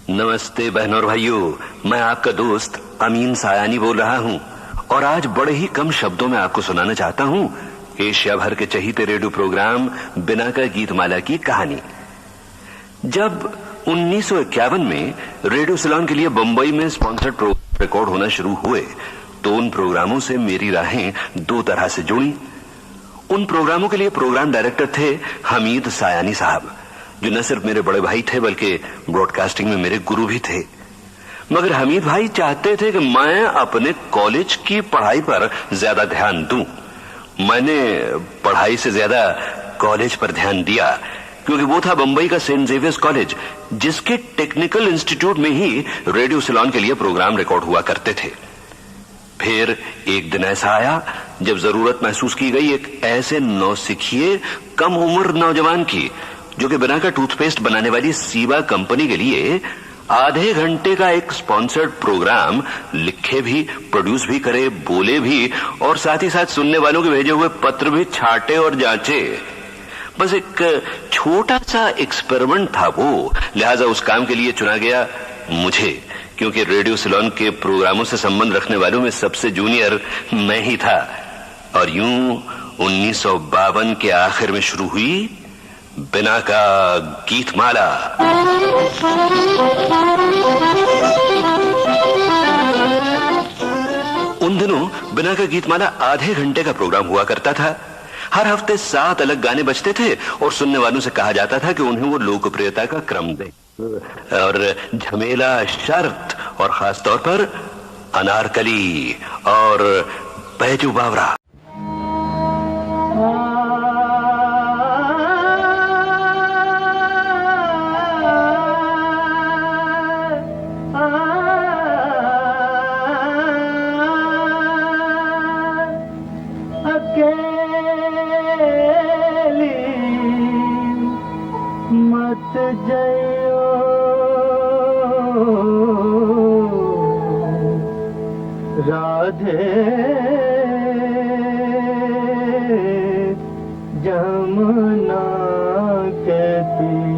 नमस्ते बहनों और भाइयों, मैं आपका दोस्त अमीन सायानी बोल रहा हूं और आज बड़े ही कम शब्दों में आपको सुनाना चाहता हूं एशिया भर के चहीते रेडियो प्रोग्राम बिना का गीतमाला की कहानी। जब 1951 में रेडियो सिलोन के लिए बंबई में स्पॉन्सर्ड प्रोग्राम रिकॉर्ड होना शुरू हुए तो उन प्रोग्रामों से मेरी राहें दो तरह से जुड़ी। उन प्रोग्रामों के लिए प्रोग्राम डायरेक्टर थे हमीद सायानी साहब, जो न सिर्फ मेरे बड़े भाई थे बल्कि ब्रॉडकास्टिंग में मेरे गुरु भी थे। मगर हमीद भाई चाहते थे कि मैं अपने कॉलेज की पढ़ाई पर ज्यादा ध्यान दूं। मैंने पढ़ाई से ज्यादा कॉलेज पर ध्यान दिया, क्योंकि वो था बंबई का सेंट जेवियर्स कॉलेज, जिसके टेक्निकल इंस्टीट्यूट में ही रेडियो सिलोन के लिए प्रोग्राम रिकॉर्ड हुआ करते थे। फिर एक दिन ऐसा आया जब जरूरत महसूस की गई एक ऐसे नौसिखिए कम उम्र नौजवान की, जो कि बिना का टूथपेस्ट बनाने वाली सीबा कंपनी के लिए आधे घंटे का एक स्पॉन्सर्ड प्रोग्राम लिखे भी, प्रोड्यूस भी करे, बोले भी और साथ ही साथ सुनने वालों के भेजे हुए पत्र भी छाटे और जांचे। बस एक छोटा सा एक्सपेरिमेंट था वो, लिहाजा उस काम के लिए चुना गया मुझे, क्योंकि रेडियो सिलोन के प्रोग्रामों से संबंध रखने वालों में सबसे जूनियर मैं ही था। और यूं 1952 के आखिर में शुरू हुई बिना का गीतमाला। उन दिनों बिना का गीतमाला आधे घंटे का प्रोग्राम हुआ करता था। हर हफ्ते 7 अलग गाने बजते थे और सुनने वालों से कहा जाता था कि उन्हें वो लोकप्रियता का क्रम दे। और झमेला, शर्त और खास तौर पर अनारकली और बैजू बावरा। मत जयो राधे जमुना के तीर।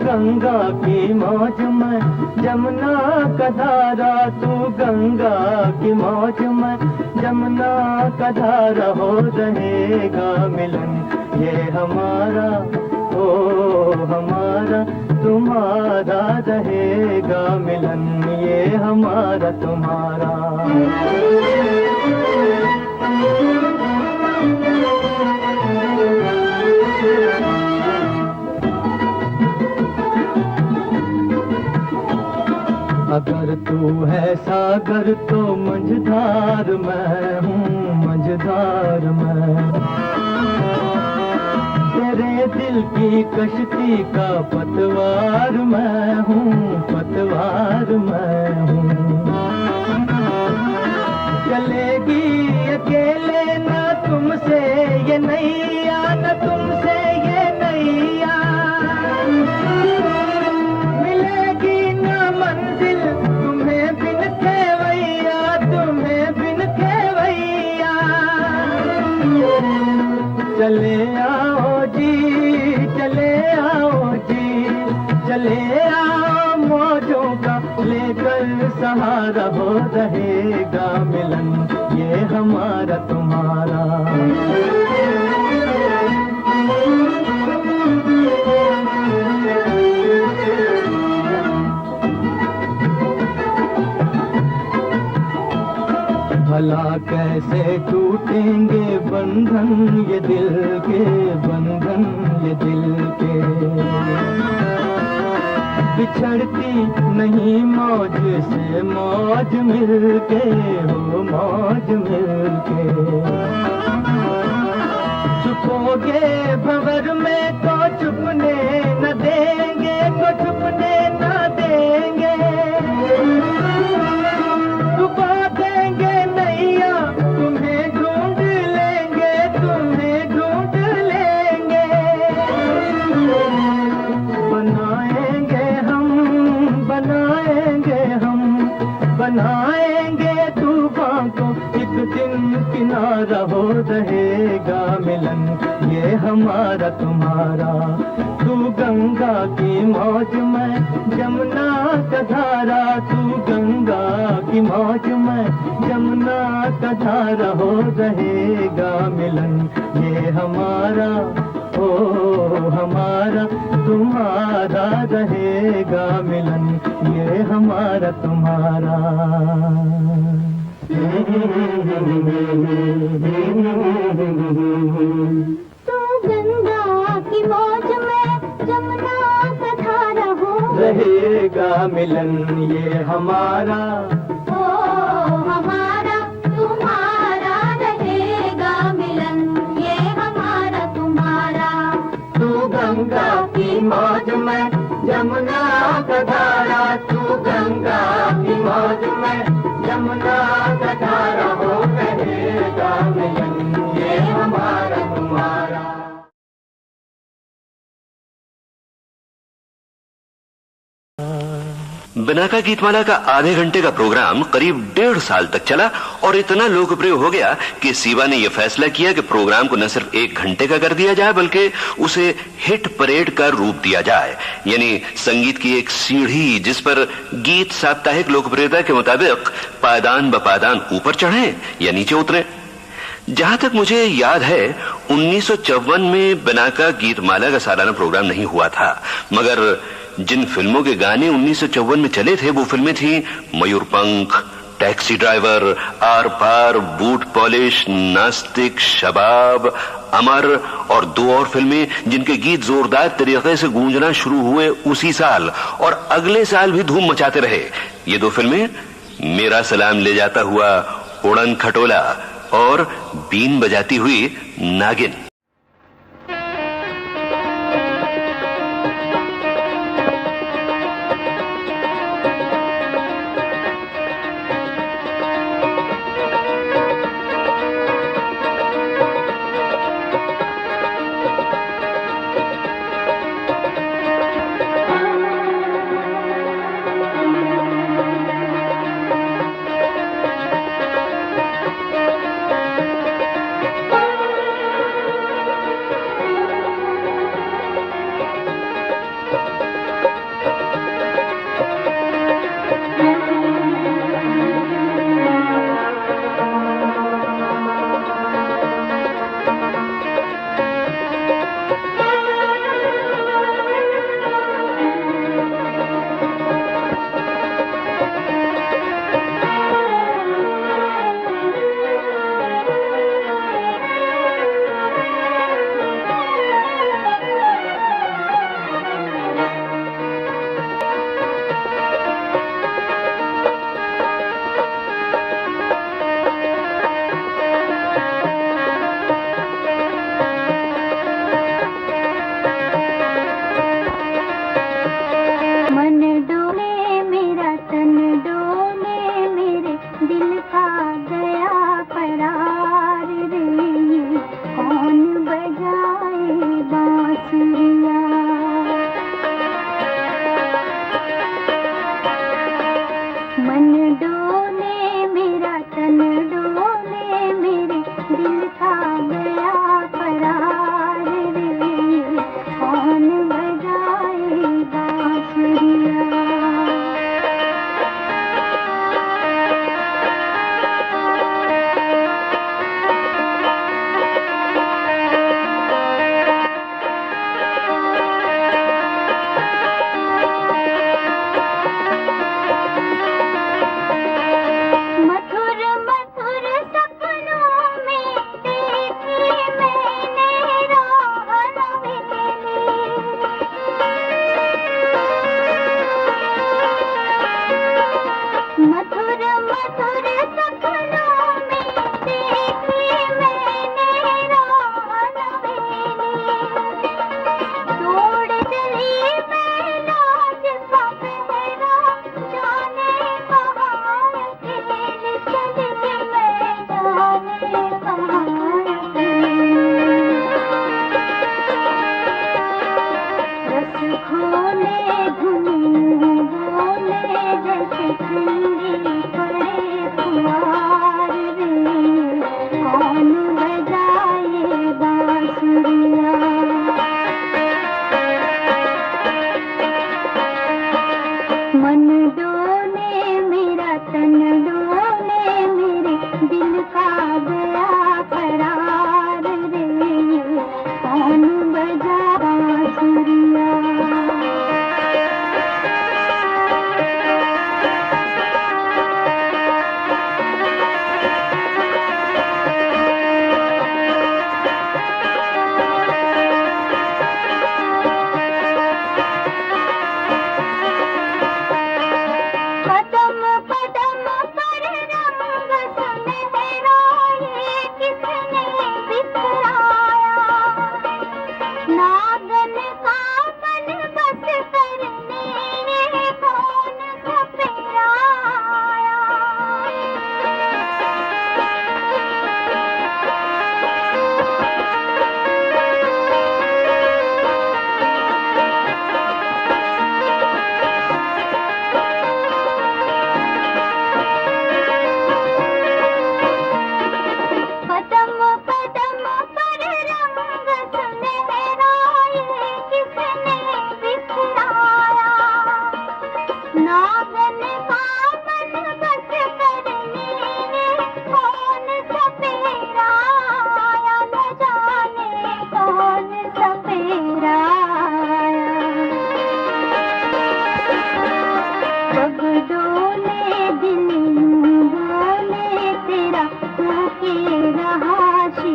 गंगा की मौज में जमुना का धारा, तू गंगा की मौज में जमुना का धारा, हो रहेगा मिलन ये हमारा, ओ हमारा तुम्हारा, रहेगा मिलन ये हमारा तुम्हारा। अगर तू है सागर तो मंझधार मैं हूँ, मंझधार मैं। तेरे दिल की कश्ती का पतवार मैं हूँ, पतवार मैं हूँ। चलेगी अकेले ना तुमसे ये नैया, न तुमसे ये नैया। मिलेगी ना मंजिल तुम्हें बिन खेवैया, तुम्हें बिन खेवैया। चले आओ जी, चले आओ जी, चले आओ मौजों का लेकर सहारा, हो रहेगा मिलन ये हमारा तुम्हारा। भला कैसे टूटेंगे बंधन ये दिल के, बंधन ये दिल के। बिछड़ती नहीं मौज से मौज मिलके, हो मौज मिलके। छुपोगे भंवर में तो छुपने न देंगे, तो छुपने न देंगे। डुबा देंगे नैया मौज में, जमुना का धारा तू गंगा की मौज में, जमुना का धारा हो रहेगा मिलन ये हमारा, ओ हमारा तुम्हारा रहेगा मिलन ये हमारा तुम्हारा। तू गंगा की मौज में, जमुना का धारा हो रहेगा मिलन ये हमारा, ओ हमारा तुम्हारा रहेगा मिलन ये हमारा तुम्हारा। तू गंगा की मौज में, जमुना का धारा तू गंगा की मौज में, जमुना का धारा हो रहेगा मिलन ये हमारा तुम्हारा। बिनाका गीतमाला का आधे घंटे का प्रोग्राम करीब 1.5 साल तक चला और इतना लोकप्रिय हो गया कि सीबा ने यह फैसला किया कि प्रोग्राम को न सिर्फ 1 घंटे का कर दिया जाए बल्कि उसे हिट परेड का रूप दिया जाए, यानी संगीत की एक सीढ़ी जिस पर गीत साप्ताहिक लोकप्रियता के मुताबिक पायदान ब पायदान ऊपर चढ़े या नीचे उतरे। जहां तक मुझे याद है 1954 में बिनाका गीतमाला का सालाना प्रोग्राम नहीं हुआ था, मगर जिन फिल्मों के गाने 1954 में चले थे वो फिल्में थी Mayurpankh, taxi driver, Aar Paar, boot polish, Naastik, Shabab, अमर और 2 और फिल्में जिनके गीत जोरदार तरीके से गूंजना शुरू हुए उसी साल और अगले साल भी धूम मचाते रहे। ये 2 फिल्में मेरा सलाम ले जाता हुआ उड़न खटोला और बीन बजाती हुई नागिन।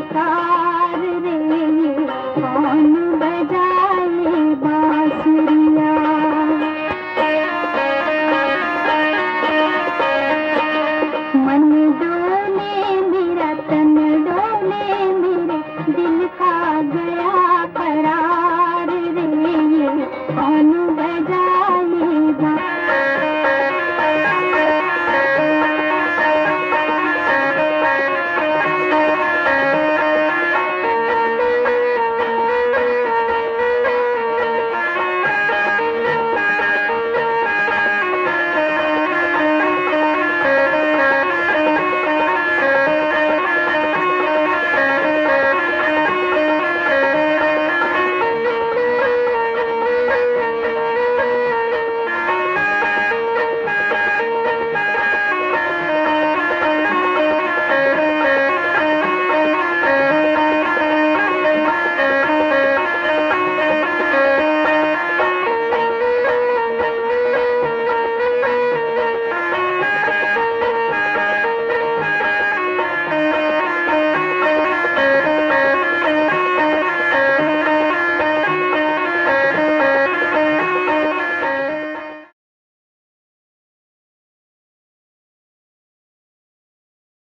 पुकार रे, कौन बजाए बांसुरिया। मन डोले मेरा तन डोले मेरे दिल का गया करार रे, कौन बजाएगा।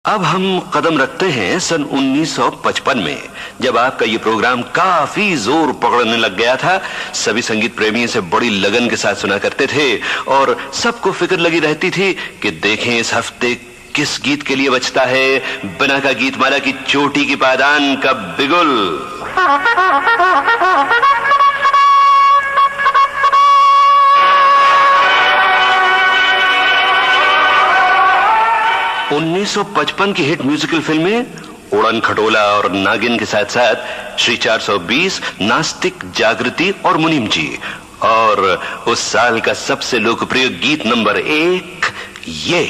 अब हम कदम रखते हैं सन 1955 में, जब आपका ये प्रोग्राम काफी जोर पकड़ने लग गया था। सभी संगीत प्रेमी इसे बड़ी लगन के साथ सुना करते थे और सबको फिक्र लगी रहती थी कि देखें इस हफ्ते किस गीत के लिए बचता है बिना का गीतमाला की चोटी की पायदान का बिगुल। 1955 की हिट म्यूजिकल फिल्में उड़न खटोला और नागिन के साथ साथ श्री 420, नास्तिक, जागृति और मुनीम जी, और उस साल का सबसे लोकप्रिय गीत नंबर 1 ये।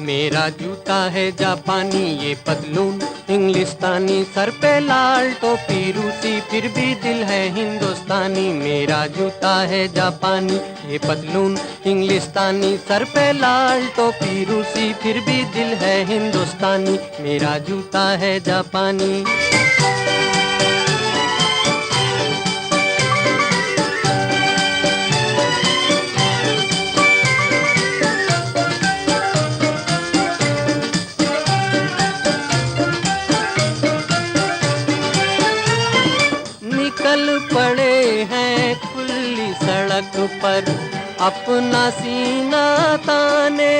मेरा जूता है जापानी, ये पतलून इंग्लिस्तानी, सर पे लाल टोपी रूसी, फिर भी दिल है हिंदुस्तानी। मेरा जूता है जापानी, ये पतलून इंग्लिस्तानी, सर पे लाल टोपी रूसी, फिर भी दिल है हिंदुस्तानी। मेरा जूता है जापानी। निकल पड़े हैं खुली सड़क पर, अपना सीना ताने,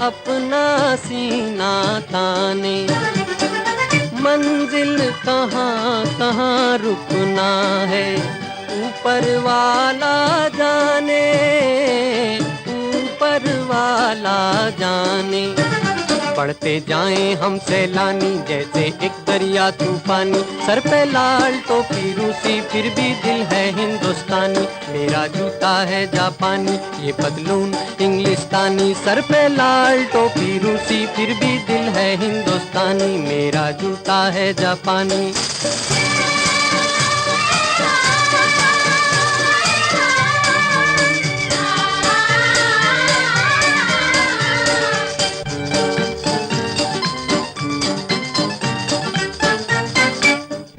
अपना सीना ताने। मंजिल कहाँ कहाँ रुकना है, ऊपर वाला जाने, ऊपर वाला जाने। बढ़ते जाएं हम सैलानी, जैसे एक दरिया तूफानी, सर पे लाल टोपी रूसी, फिर भी दिल है हिंदुस्तानी। मेरा जूता है जापानी, ये पतलून इंग्लिस्तानी, सर पे लाल टोपी रूसी, फिर भी दिल है हिंदुस्तानी। मेरा जूता है जापानी।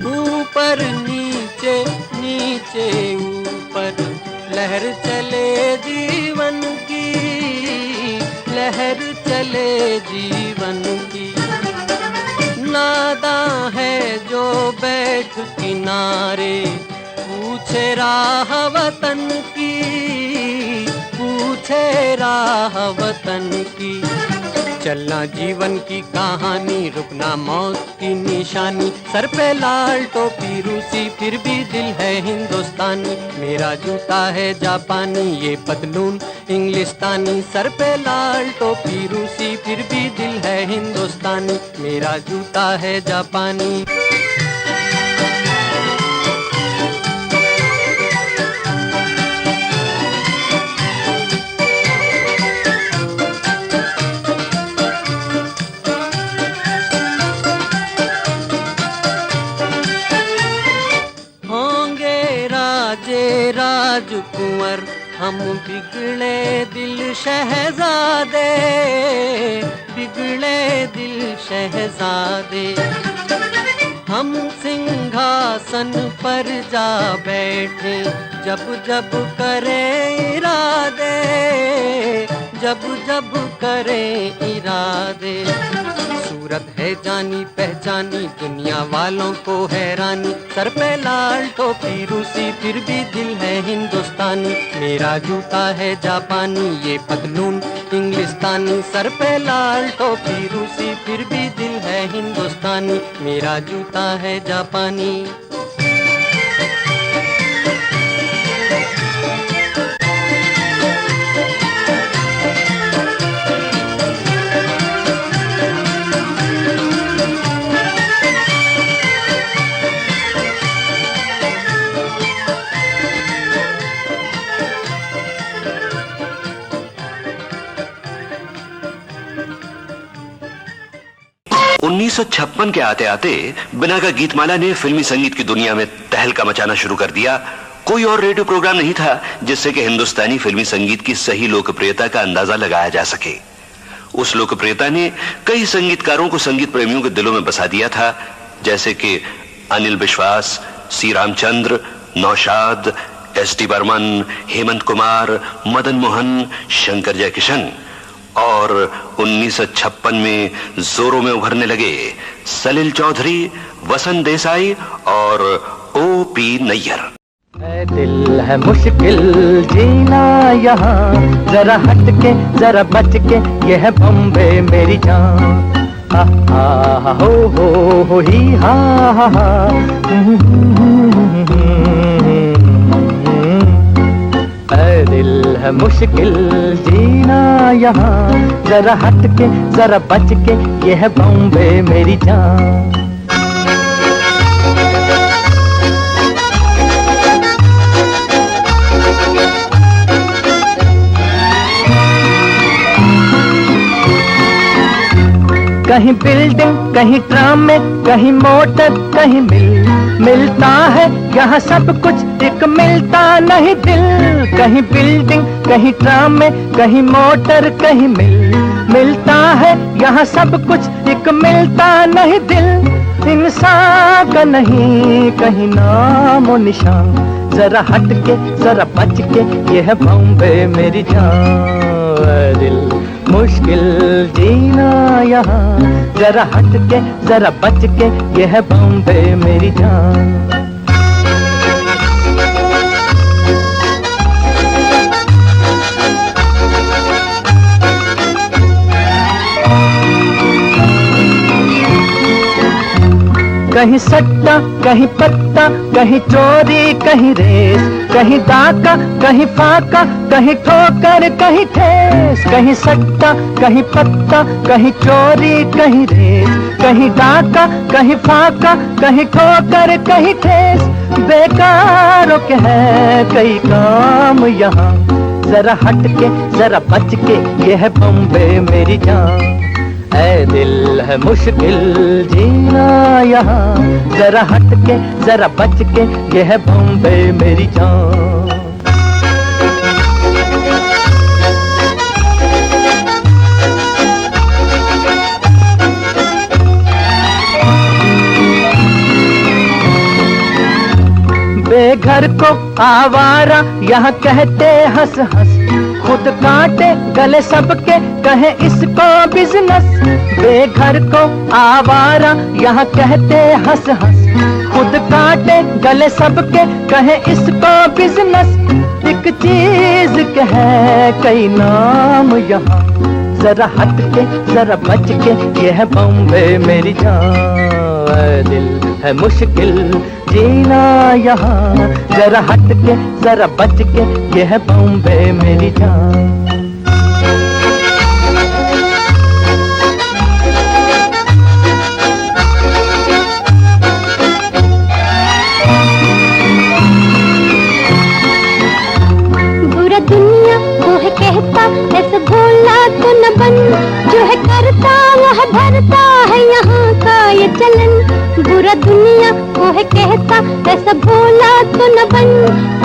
ऊपर नीचे नीचे ऊपर, लहर चले जीवन की, लहर चले जीवन की। नादां है जो बैठ किनारे, पूछे राह वतन की, पूछे राह वतन की। चलना जीवन की कहानी, रुकना मौत की निशानी। सर पे लाल टोपी रूसी, फिर भी दिल है हिंदुस्तानी। मेरा जूता है जापानी, ये पतलून इंग्लिस्तानी। सर पे लाल टोपी रूसी, फिर भी दिल है हिंदुस्तानी। मेरा जूता है जापानी। 'जे राजकुंवर हम बिगड़े दिल शहजादे, बिगड़े दिल शहजादे। हम सिंहासन पर जा बैठे जब जब करे इरादे, जब जब करे इरादे। सूरत है जानी पहचानी, दुनिया वालों को हैरानी। सर पे लाल टोपी रूसी, फिर भी दिल है हिंदुस्तानी। मेरा जूता है जापानी, ये पतलून इंग्लिस्तानी। सर पे लाल टोपी रूसी, फिर भी दिल है हिंदुस्तानी। मेरा जूता है जापानी। 1956 के आते आते बिना का गीतमाला ने फिल्मी संगीत की दुनिया में तहलका मचाना शुरू कर दिया। कोई और रेडियो प्रोग्राम नहीं था जिससे कि हिंदुस्तानी फिल्मी संगीत की सही लोकप्रियता का अंदाजा लगाया जा सके। उस लोकप्रियता ने कई संगीतकारों को संगीत प्रेमियों के दिलों में बसा दिया था, जैसे कि अनिल विश्वास, सी रामचंद्र, नौशाद, एस.डी. बर्मन, हेमंत कुमार, मदन मोहन, शंकर जयकिशन। और 1956 में जोरों में उभरने लगे सलिल चौधरी, वसंत देसाई और ओ.पी. नैयर। है दिल है मुश्किल जीना यहाँ, जरा हट के जरा बच के, ये है बॉम्बे मेरी जान। हा हा हो ही हा हा। है दिल है मुश्किल जीना यहाँ, जरा हट के जरा बच के, ये है बॉम्बे मेरी जान। कहीं बिल्डिंग, कहीं ट्राम में, कहीं मोटर, कहीं मिलता है यहाँ सब कुछ, एक मिलता नहीं दिल। कहीं बिल्डिंग, कहीं ट्राम में, कहीं मोटर, कहीं मिलता है यहाँ सब कुछ, एक मिलता नहीं दिल। इंसान का नहीं कहीं नाम और निशान, जरा हट के जरा बच के, ये है बॉम्बे मेरी जान। दिल मुश्किल जीना यहाँ, जरा हट के जरा बच के, ये है बॉम्बे मेरी जान। कहीं सट्टा, कहीं पत्ता, कहीं चोरी, कहीं रेस, कहीं डाका, कहीं फाका, कहीं ठोकर, कहीं ठेस। कहीं सट्टा, कहीं पत्ता, कहीं चोरी, कहीं रेस, कहीं डाका, कहीं फाका, कहीं ठोकर, कहीं ठेस। बेकारों के है कई काम यहाँ, जरा हट के जरा बच के, ये है बॉम्बे मेरी जान। ऐ दिल है मुश्किल जीना यहाँ, जरा हट के जरा बच के, ये है बॉम्बे मेरी जान। बेघर को आवारा यहाँ कहते हंस हंस, खुद काटे गले सबके कहे इसको बिजनेस। बेघर को आवारा यहाँ कहते हंस हंस, खुद काटे गले सबके कहे इसको बिजनेस। एक चीज के है कई नाम यहाँ, जरा हट के जरा बच के, ये है बॉम्बे मेरी जान। ऐ दिल है मुश्किल जीना यहाँ, जरा हट के जरा बच के, ये है बॉम्बे मेरी जान। दुनिया वो है कहता ऐसे भोला तो न बन, जो है करता वो है भरता है यहाँ का ये चलन। बुरा दुनिया वो है कहता ऐसा भोला तो न बन,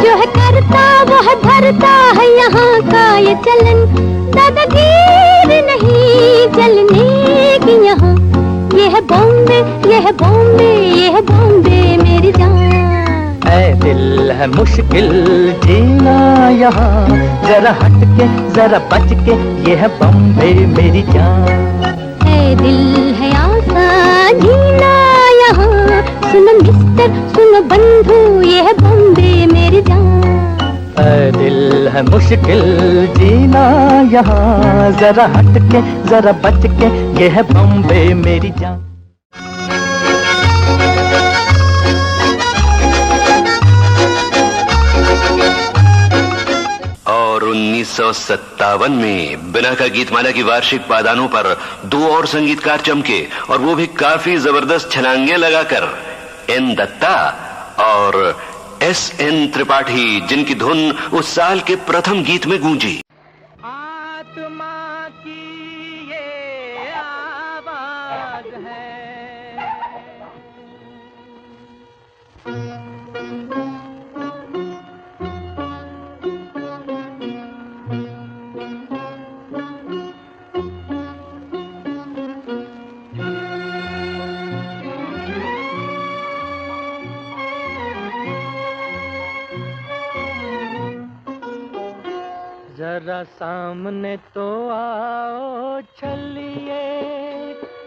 जो है करता वो है भरता है यहाँ का ये चलन। दादागीर नहीं चलने की यहाँ, ये है बॉम्बे, ये है बॉम्बे, ये है बॉम्बे मेरी जान। ऐ दिल है मुश्किल जीना यहाँ, जरा हट के जरा बच के, ये है बॉम्बे मेरी जान। ऐ दिल है आसान जीना यहाँ, सुनो मिस्टर सुनो बंधु, ये है बॉम्बे मेरी जान। ऐ दिल है मुश्किल जीना यहाँ, जरा हट के जरा बच के, ये है बॉम्बे मेरी जान। और 1957 में बिना का गीतमाला की वार्षिक पादानों पर 2 और संगीतकार चमके, और वो भी काफी जबरदस्त छलांगे लगाकर। एन दत्ता और एस.एन. त्रिपाठी, जिनकी धुन उस साल के प्रथम गीत में गूंजी। आत्मा की ये आवाज है, जरा सामने तो आओ छलिए,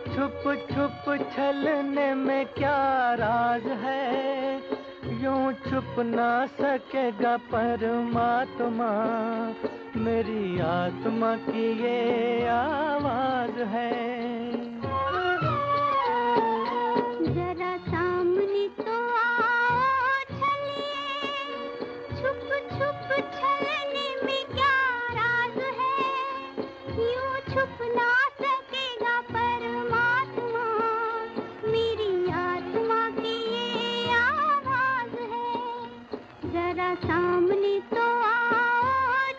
छुप छुप छलने में क्या राज है, यूं छुप ना सकेगा परमात्मा, मेरी आत्मा की ये आवाज है। जरा सामने तो आओ छलिए, छुप छुप छलने में क्या राज है, यूं छुप ना सकेगा परमात्मा, मेरी आत्मा की ये आवाज है। जरा सामने तो आओ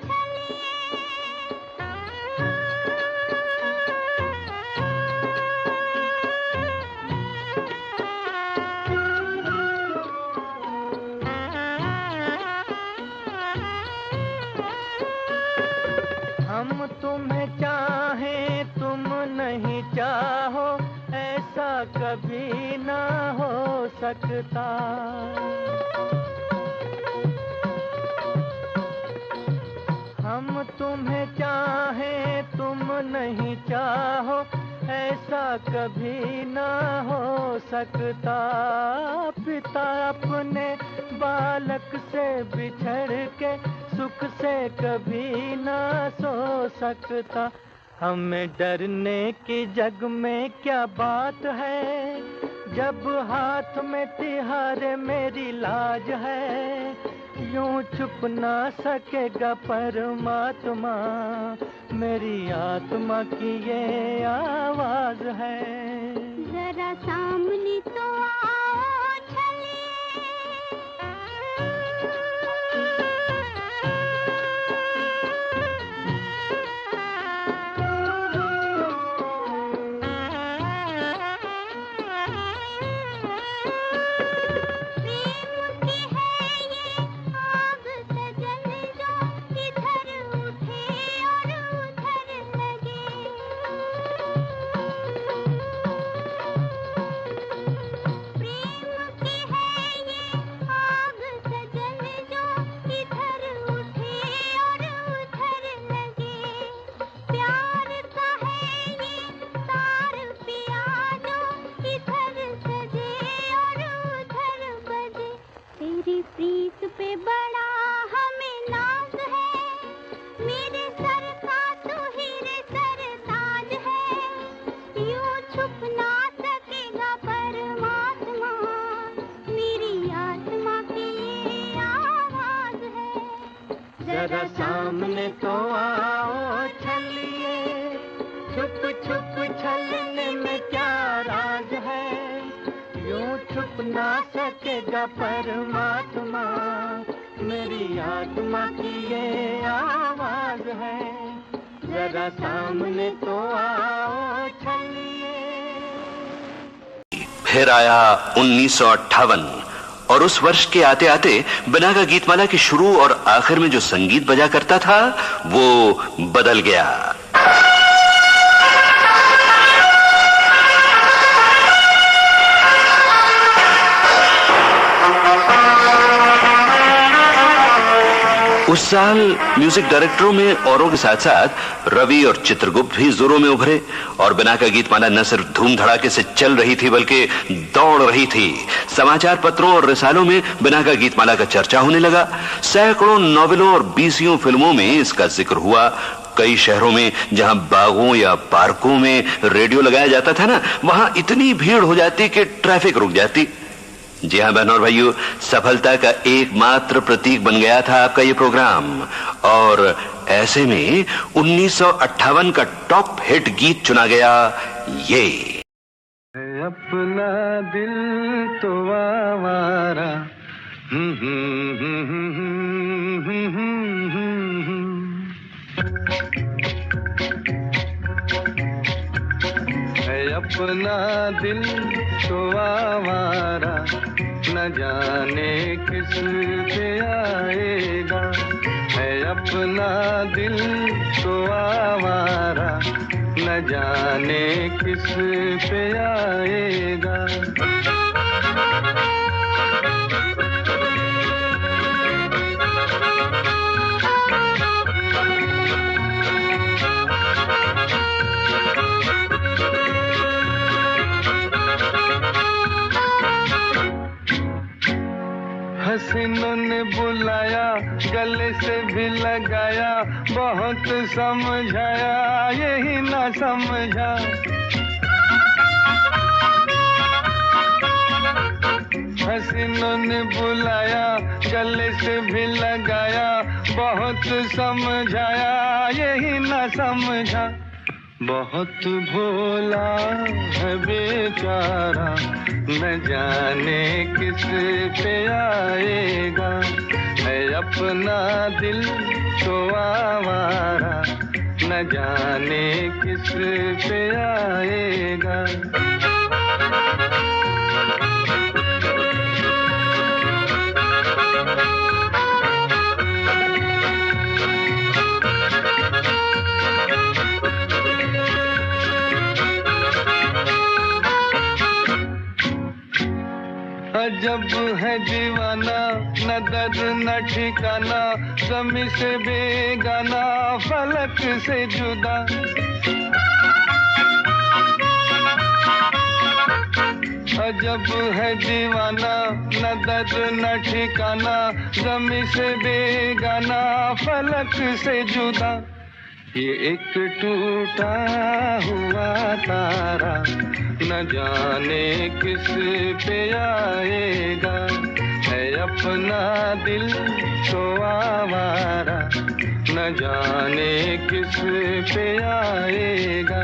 छलिए। हम तुम्हें चाहें तुम नहीं चाहो, ऐसा कभी ना हो सकता। हम तुम्हें चाहें तुम नहीं चाहो, ऐसा कभी ना हो सकता। पिता अपने बालक से बिछड़ के सुख से कभी ना सो सकता। हमें डरने की जग में क्या बात है, जब हाथ में तिहारे मेरी लाज है, यूं छुप ना सकेगा परमात्मा, मेरी आत्मा की ये आवाज है। जरा सामने तो आओ छलिए। प्रेम सामने तो आओ छलिए, छुप छुप छलने में क्या राज है, यूं छुप ना सकेगा परमात्मा, मेरी आत्मा की ये आवाज है, जरा सामने तो आओ छलिए। फिर आया 1958 और उस वर्ष के आते आते बिना का गीतमाला के शुरू और आखिर में जो संगीत बजा करता था वो बदल गया। उस साल म्यूजिक डायरेक्टरों में औरों के साथ साथ रवि और चित्रगुप्त भी जोरों में उभरे और बिना का गीतमाला न सिर्फ धूम धड़ाके से चल रही थी बल्कि दौड़ रही थी। समाचार पत्रों और रिसालों में बिना का गीतमाला का चर्चा होने लगा। सैकड़ों नॉवेलों और 20 फिल्मों में इसका जिक्र हुआ। कई शहरों में जहां बागों या पार्कों में रेडियो लगाया जाता था ना, वहां इतनी भीड़ हो जाती कि ट्रैफिक रुक जाती। जी हां बहनों और भाइयों, सफलता का एकमात्र प्रतीक बन गया था आपका ये प्रोग्राम। और ऐसे में 1958 का टॉप हिट गीत चुना गया ये। अपना दिल तो आवारा, अपना दिल तो आवारा, न जाने किस पे आएगा, है अपना दिल तो आवारा, न जाने किस पे आएगा। हसीनों ने बुलाया, गले से भी लगाया, बहुत समझाया, यही ना समझा। हसीनों ने बुलाया, गले से भी लगाया, बहुत समझाया, यही ना समझा। बहुत भोला है बेचारा, न जाने किस पे आएगा, है अपना दिल तो आवारा, न जाने किस पे आएगा। अजब है दीवाना, न दर्द न ठिकाना, ज़मीं से बेगाना, फलक से जुदा। अजब है दीवाना, न दर्द न ठिकाना, ज़मीं से बेगाना, फलक से जुदा। ये एक टूटा हुआ तारा, न जाने किस पे आएगा, है अपना दिल तो आवारा, न जाने किस पे आएगा।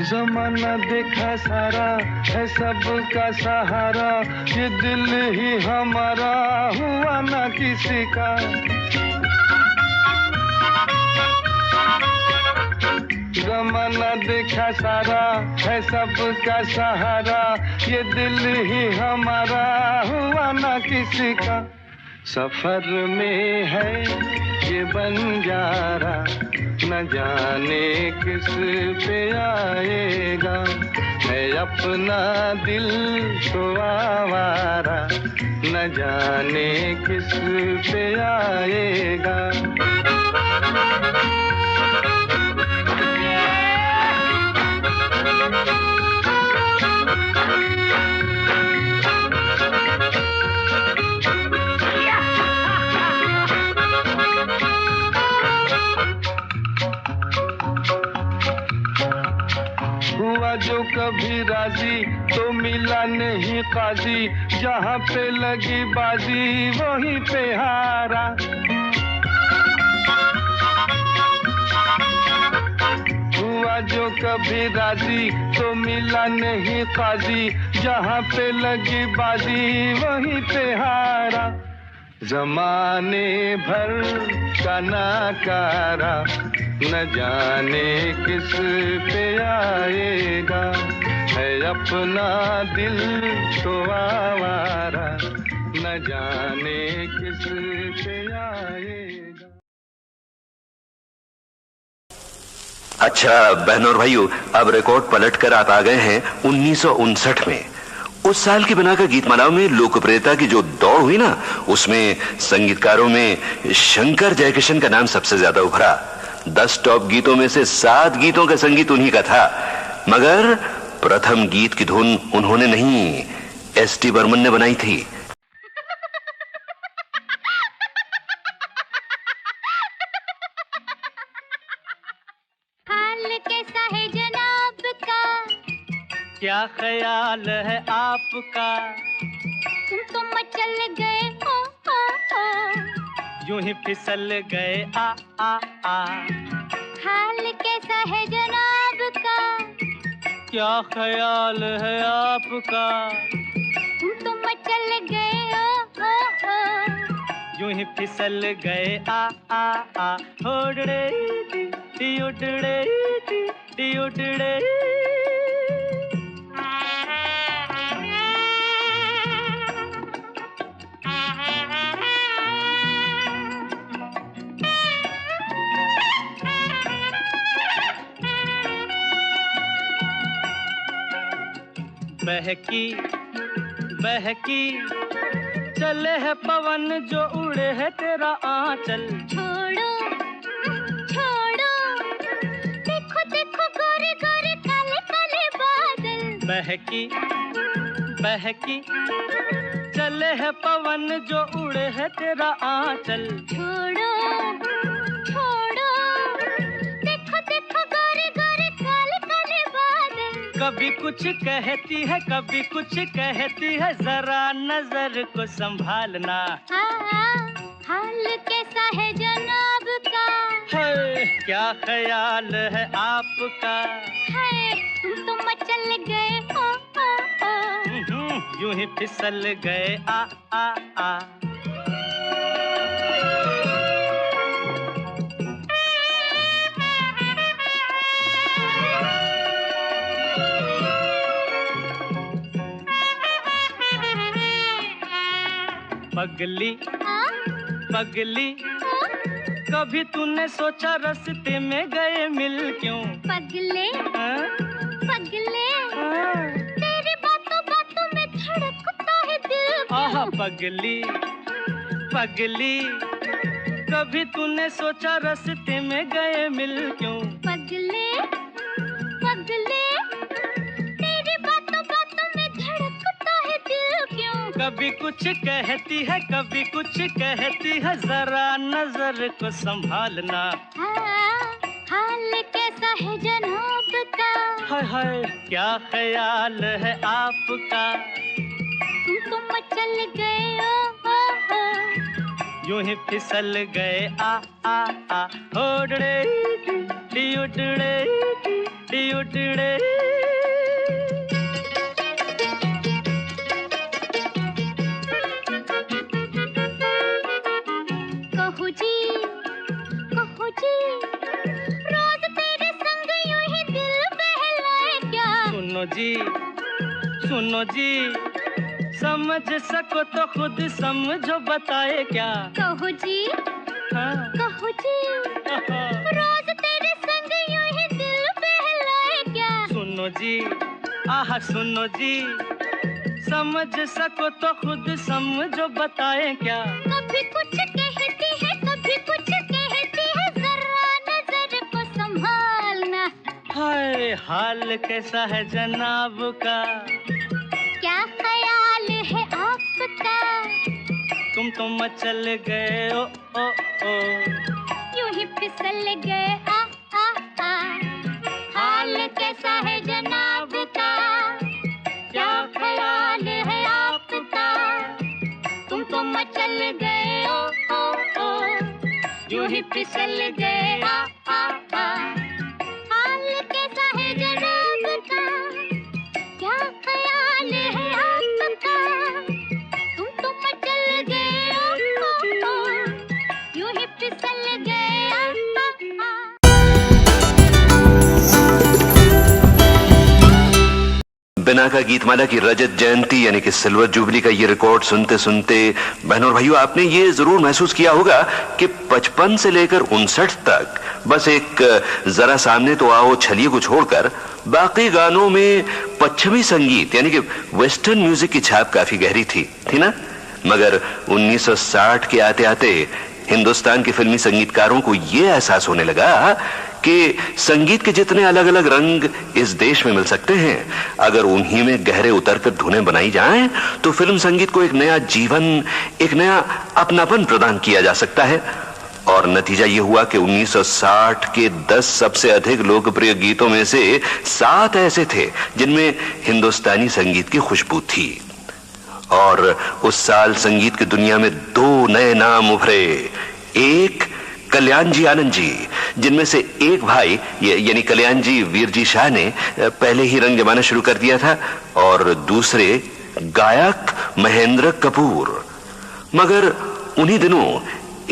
जमाना देखा सारा, है सबका सहारा, ये दिल ही हमारा हुआ ना किसी का। जमाना देखा सारा, है सबका सहारा, ये दिल ही हमारा हुआ ना किसी का। सफर में है ये बंजारा, न जाने किस पे आएगा, है अपना दिल तो आवारा, न जाने किस पे आएगा। जो कभी राजी तो मिला नहीं काजी, जहाँ पे लगी बाजी वहीं पे हारा। हुआ जो कभी राजी तो मिला नहीं काजी, जहाँ पे लगी बाजी वहीं पे हारा। जमाने भर का नाकारा न जाने किस पे आएगा, है अपना दिल तो आवारा न जाने किस पे आएगा। अच्छा बहनों और भाइयों, अब रिकॉर्ड पलट कर आप आ गए हैं 1959 में। उस साल की बिना का गीतमालाओं में लोकप्रियता की जो दौड़ हुई ना, उसमें संगीतकारों में शंकर जयकिशन का नाम सबसे ज्यादा उभरा। 10 टॉप गीतों में से 7 गीतों का संगीत उन्हीं का था, मगर प्रथम गीत की धुन उन्होंने नहीं, एस.टी. बर्मन ने बनाई थी। क्या ख्याल है आपका, तुम तो मचल गए यूं ही फिसल गए आ। हाल कैसा है जनाब का, क्या ख्याल है आपका, तुम तो मचल गए यूं ही फिसल गए आ। उड़ड़े टी उड़ड़े टी उड़ड़े। बहकी बहकी चले है पवन जो उड़े है तेरा आंचल। छोड़ो छोड़ो, देखो देखो गोरे गोरे काले काले बादल। बहकी बहकी चले है पवन जो उड़े है तेरा आंचल। छोड़ो छोड़ो, देखो देखो गोरे गोरे काले काले बादल। कभी कुछ कहती है कभी कुछ कहती है, जरा नजर को संभालना। हाल कैसा है जनाब का, है क्या ख्याल है आपका, है तुम तो मचल गए यूं ही फिसल गए आ। पगली पगली कभी तूने सोचा रास्ते में गए मिल क्यों। पगले पगले, तेरी बातों बातों में धड़कता है दिल। आहा पगली पगली कभी तूने सोचा रास्ते में गए मिल क्यों। पगले पगले, तेरी बातों बातों में धड़कता है दिल क्यों। कभी कुछ कहती है कभी कुछ कहती है, जरा नजर को संभालना। हाल कैसा है जनाब का, हाय हाय क्या ख्याल है आपका, तुम तो मचल गए यूं ही फिसल गए आ। उड़ड़े टी उड़ड़े टी उड़ड़े। कहू जी रोज तेरे संग यूं ही दिल बहलाए क्या। सुनो जी समझ सको तो खुद समझो बताए क्या। कहू जी कहू जी, रोज तेरे संग यूं ही दिल बहलाए क्या। सुनो जी आहा सुनो जी, समझ सको तो खुद समझो बताए क्या। कभी कुछ कहती है कभी कुछ कहती है, जरा नजर को संभालना। हाय हाल कैसा है जनाब का, क्या ख्याल है आपका, तुम तो मचल गए ओ। यूं ही फिसल गए आ। हाल कैसा है जनाब यूं ही फिसल गया हाल कैसा है जरा बता क्या ख्याल है आपका तुम तो मचल गए यूं ही फिसल गया बिना का गीतमाला की रजत जयंती यानी कि सिल्वर जुबली का ये रिकॉर्ड सुनते सुनते बहनों और भाइयों आपने ये जरूर महसूस किया होगा कि 55 से लेकर 59 तक बस एक जरा सामने तो आओ छलिए को छोड़कर बाकी गानों में पश्चिमी संगीत यानी कि वेस्टर्न म्यूजिक की छाप काफी गहरी थी ना। मगर 1960 के आते आते हिंदुस्तान के फिल्मी संगीतकारों को यह एहसास होने लगा कि संगीत के जितने अलग अलग रंग इस देश में मिल सकते हैं, अगर उन्हीं में गहरे उतरकर धुनें बनाई जाएं तो फिल्म संगीत को एक नया जीवन, एक नया अपनापन प्रदान किया जा सकता है। और नतीजा यह हुआ कि 1960 के 10 सबसे अधिक लोकप्रिय गीतों में से 7 ऐसे थे जिनमें हिंदुस्तानी संगीत की खुशबू थी। और उस साल संगीत की दुनिया में 2 नए नाम उभरे। एक कल्याण जी आनंद जी, जिनमें से एक भाई यानी कल्याण जी वीर जी शाह ने पहले ही रंग जमाना शुरू कर दिया था और दूसरे गायक महेंद्र कपूर। मगर उन्हीं दिनों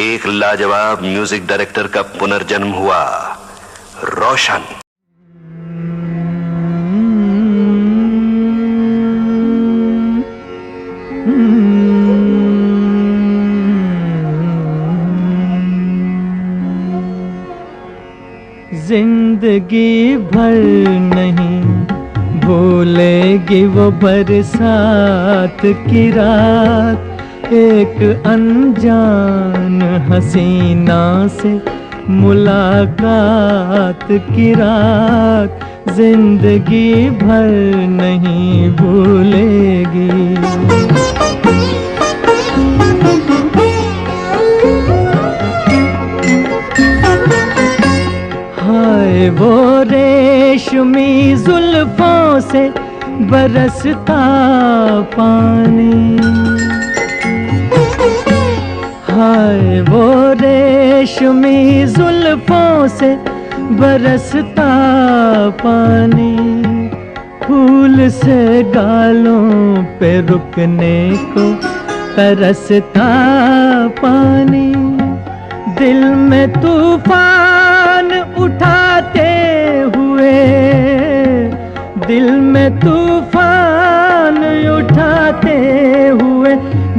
एक लाजवाब म्यूजिक डायरेक्टर का पुनर्जन्म हुआ, रोशन। जिंदगी भर नहीं भूलेगी वो बरसात की रात, एक अनजान हसीना से मुलाकात की रात, जिंदगी भर नहीं भूलेगी। हाय वो रेशमी जुल्फों से बरसता पानी, हाय वो रेशमी जुल्फों से बरसता पानी, फूल से गालों पे रुकने को तरसता पानी, दिल में तूफान उठाते हुए, दिल में तूफान उठाते हुए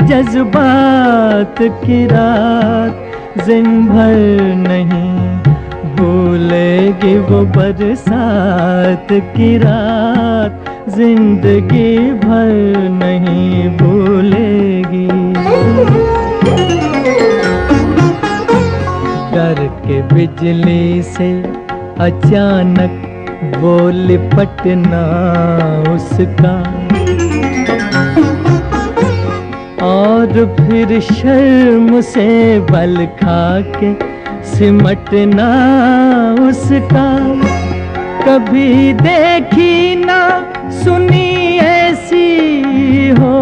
जज्बात की रात, जिन भर नहीं भूलेगी वो बरसात की रात, जिंदगी भर नहीं भूलेगी। डर के बिजली से अचानक वो लिपटना उसका, और फिर शर्म से बल खा के सिमटना उसका, कभी देखी ना सुनी ऐसी हो,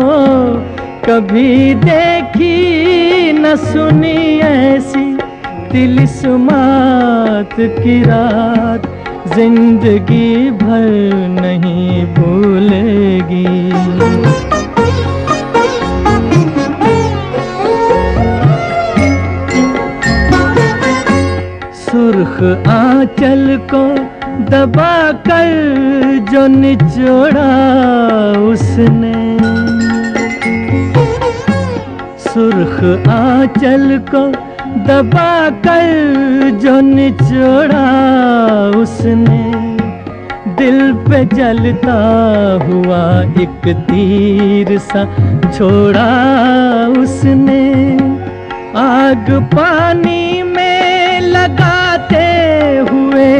कभी देखी न सुनी ऐसी तिलिस्मात की रात, जिंदगी भर नहीं भूलेगी। सुर्ख आंचल को दबा कर जो निचोड़ा उसने, सुर्ख आंचल को दबा कर जो निचोड़ा उसने, दिल पे जलता हुआ एक तीर सा छोड़ा उसने, आग पानी में लगाते हुए,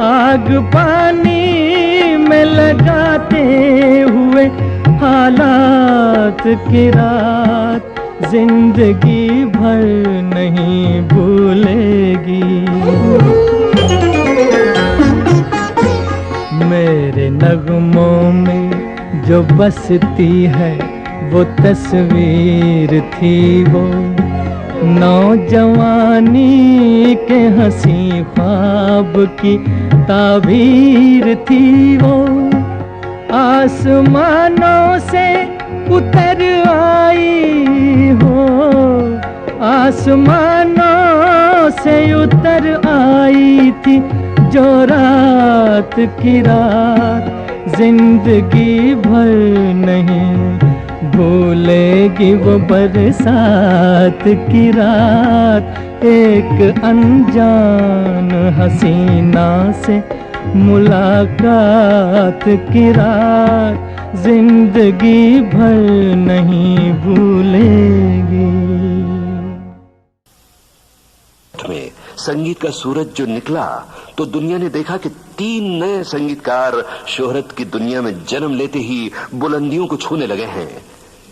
आग पानी में लगाते हुए हालात की रात, जिंदगी भर नहीं भूलेगी। मेरे नगमों में जो बसती है वो तस्वीर थी वो, नौजवानी के हंसी ख्वाब की ताबीर थी वो, आसमानों से उतर आई हो, आसमानों से उतर आई थी जो रात की रात, जिंदगी भर नहीं भूलेगी वो बरसात की रात। एक अनजान हसीना से मुलाकात की रात, जिंदगी भर नहीं भूलेगी। में संगीत का सूरज जो निकला तो दुनिया ने देखा कि 3 नए संगीतकार शोहरत की दुनिया में जन्म लेते ही बुलंदियों को छूने लगे हैं।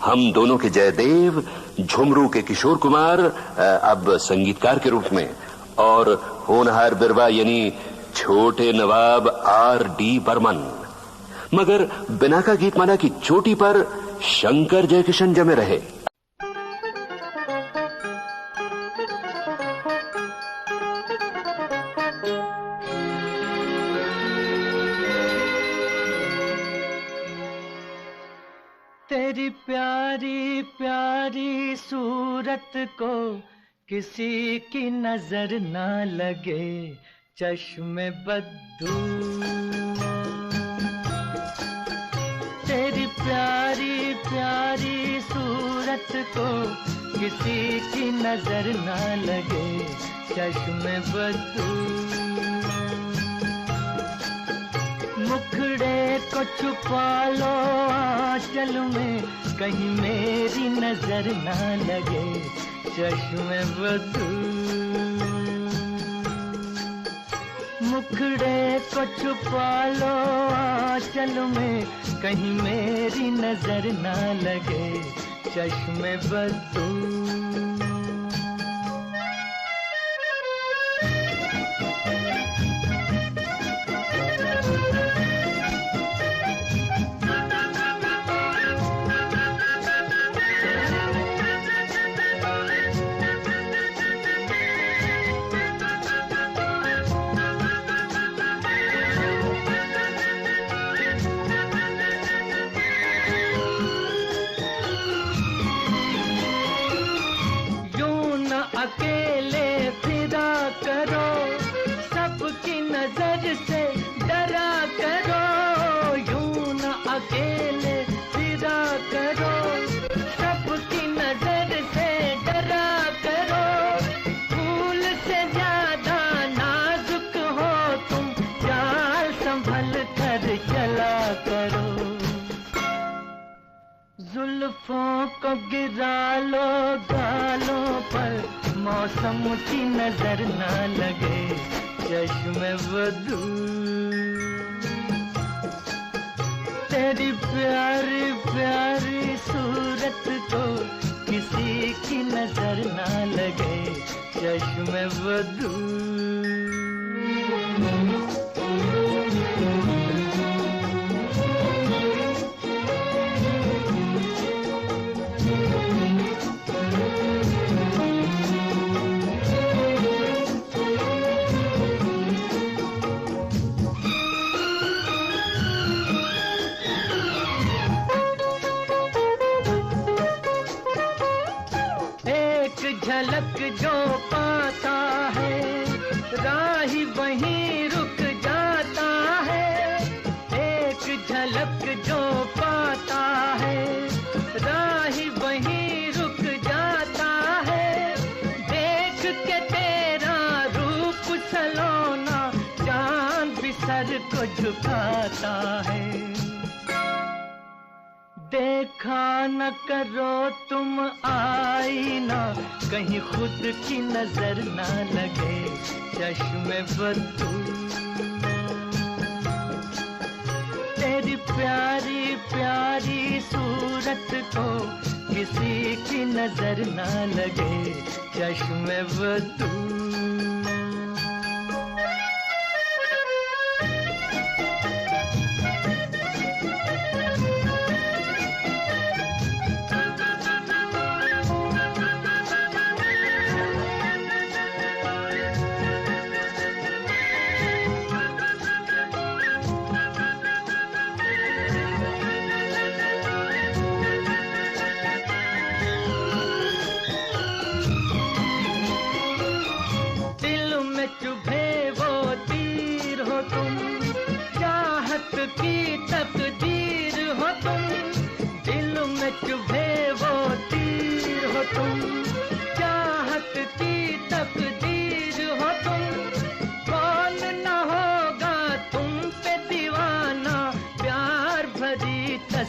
हम दोनों के जयदेव, झुमरू के किशोर कुमार अब संगीतकार के रूप में, और होनहार बिरवा यानी छोटे नवाब R.D. बर्मन। मगर बिनाका गीतमाला की चोटी पर शंकर जयकिशन जमे रहे। तेरी प्यारी प्यारी सूरत को किसी की नजर ना लगे, चश्मे बद्दू। तेरी प्यारी प्यारी सूरत को किसी की नजर ना लगे, चश्मे बद्दू। मुखड़े को छुपा लो आंचल में, कहीं मेरी नजर ना लगे, चश्मे बद्दू। मुखड़े को छुपा लो आंचल में, कहीं मेरी नजर ना लगे, चश्मे बद्दू। अकेले फिरा करो, सबकी नजर से डरा करो। यूं न अकेले फिरा करो, सबकी नजर से डरा करो। फूल से ज्यादा नाजुक हो तुम, चाल संभल कर चला करो। जुल्फों को गिरा लो गालों पर, मौसम की नजर ना लगे, चश्मे बद्दू। तेरी प्यारी प्यारी सूरत को किसी की नजर ना लगे, चश्मे बद्दू। झलक जो पाता है, राही वहीं रुक जाता है। एक झलक जो पाता है, राही वहीं रुक जाता है। देख के तेरा रूप सलोना, चांद भी सर को झुकाता है। देखा न करो तुम आईना, कहीं खुद की नजर ना लगे, चश्मे बद्दू। तेरी प्यारी प्यारी सूरत को किसी की नजर ना लगे, चश्मे बद्दू।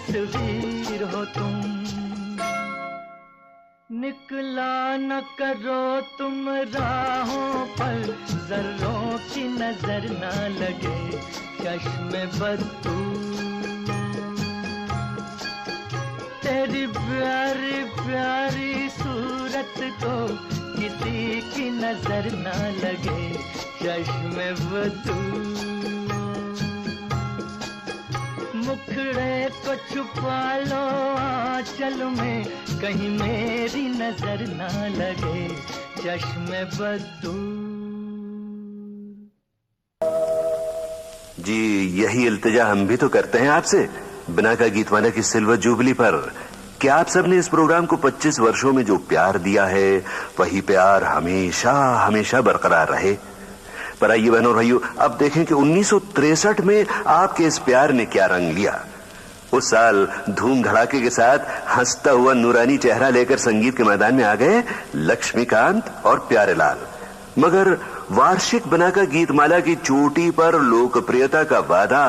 तस्वीर हो तुम। निकला न करो तुम राहों पर, जर्रों की नजर न लगे चश्मे बदतू। तेरी प्यारी प्यारी सूरत को किसी की नजर न लगे चश्मे बदतू। मुखड़े को छुपा लो आंचल में, कहीं मेरी नजर ना लगे चश्मे बदतू। जी यही इल्तिजा हम भी तो करते हैं आपसे बिना का गीतमाला की सिल्वर जुबली पर। क्या आप सबने इस प्रोग्राम को 25 वर्षों में जो प्यार दिया है वही प्यार हमेशा हमेशा बरकरार रहे। पर आइए बहनों और भाइयों, अब देखें कि 1963 में आपके इस प्यार ने क्या रंग लिया। उस साल धूम धड़ाके के साथ हंसता हुआ नूरानी चेहरा लेकर संगीत के मैदान में आ गए लक्ष्मीकांत और प्यारेलाल। मगर वार्षिक बिना का गीतमाला की चोटी पर लोकप्रियता का वादा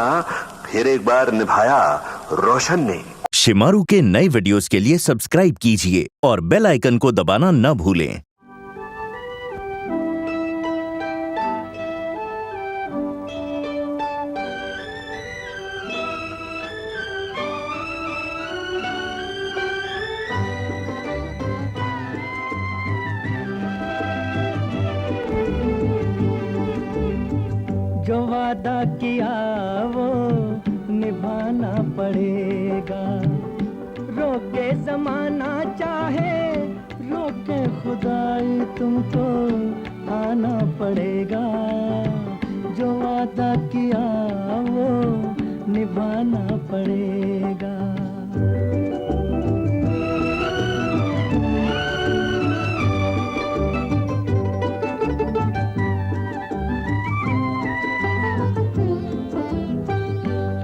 फिर एक बार निभाया रोशन ने। शिमारू के नए वीडियोस के लिए सब्सक्राइब कीजिए और बेल आइकन को दबाना न भूलें। जो वादा किया वो निभाना पड़ेगा, रोके जमाना चाहे रोके खुदाई तुमको आना पड़ेगा। जो वादा किया वो निभाना पड़ेगा।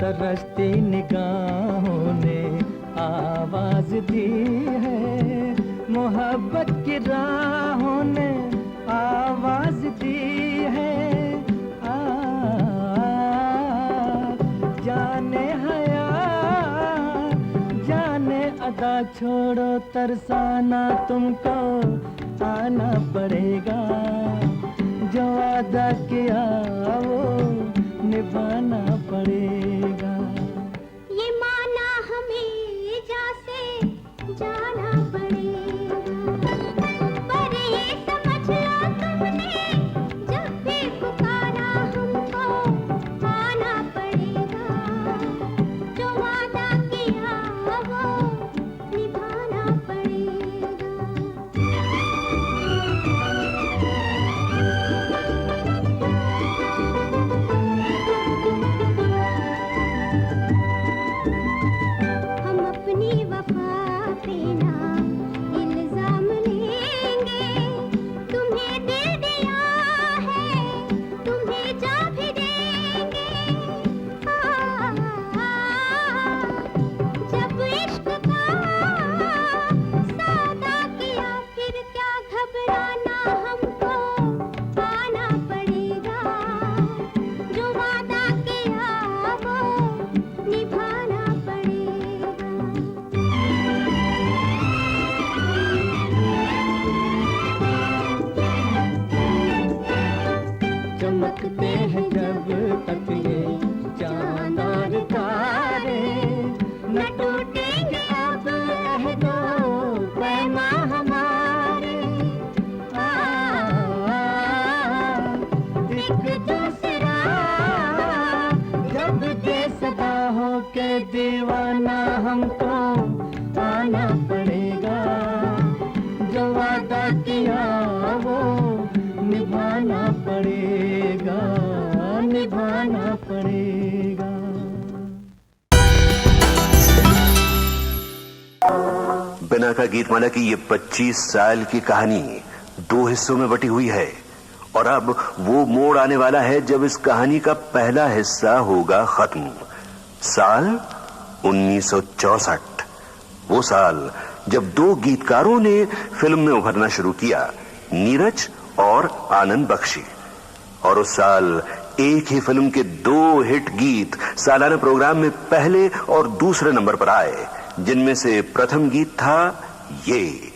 तरसती निगाहों ने आवाज दी है, मोहब्बत की राहों ने आवाज दी है। जाने हया जाने अदा छोड़ो तरसाना तुमको आना पड़ेगा। जो वादा किया वो निभाना पड़ेगा। ये माना हमें जैसे जाना पड़ेगा, पर ये समझ लो तुमने जब भी पुकारा हमको आना पड़ेगा। जो वादा किया वो निभाना पड़ेगा। चमकते हैं जब तक ये चांद और तारे, न टूटेंगे अब अहदो पैमा हमारे। एक दूसरा जब दे सदा हो के दीवाना हमको आना पड़ेगा। जो वादा किया वो निभाना पड़ेगा, निभाना पड़ेगा। बिना का गीतमाला की ये 25 साल की कहानी 2 हिस्सों में बटी हुई है और अब वो मोड़ आने वाला है जब इस कहानी का पहला हिस्सा होगा खत्म। साल 1964, वो साल जब 2 गीतकारों ने फिल्म में उभरना शुरू किया, नीरज और आनंद बख्शी। और उस साल एक ही फिल्म के 2 हिट गीत सालाना प्रोग्राम में पहले और दूसरे नंबर पर आए, जिनमें से प्रथम गीत था ये।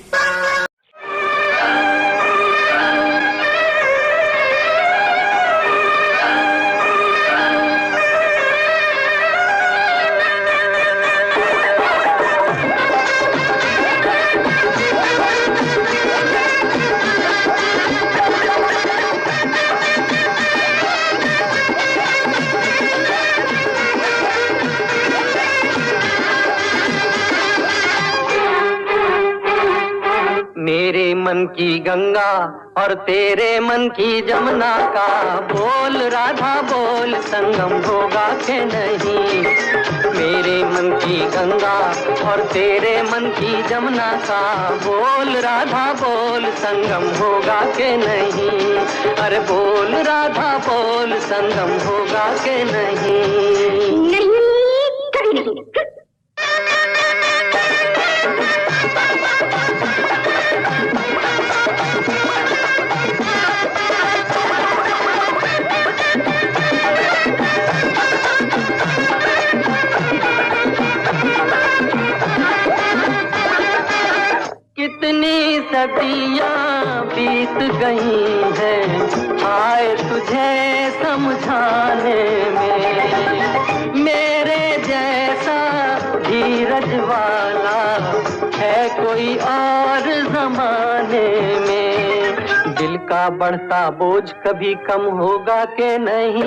मेरे मन की गंगा और तेरे मन की जमुना का बोल राधा बोल, संगम होगा के नहीं। मेरे मन की गंगा और तेरे मन की जमुना का बोल राधा बोल, संगम होगा के नहीं। अरे बोल राधा बोल, संगम होगा के नहीं। नहीं, कभी नहीं। कितनी सदियां बीत गई हैं, आए तुझे समझाने में। मेरे जैसा धीरज वाला है कोई और जमाने में। दिल का बढ़ता बोझ कभी कम होगा के नहीं।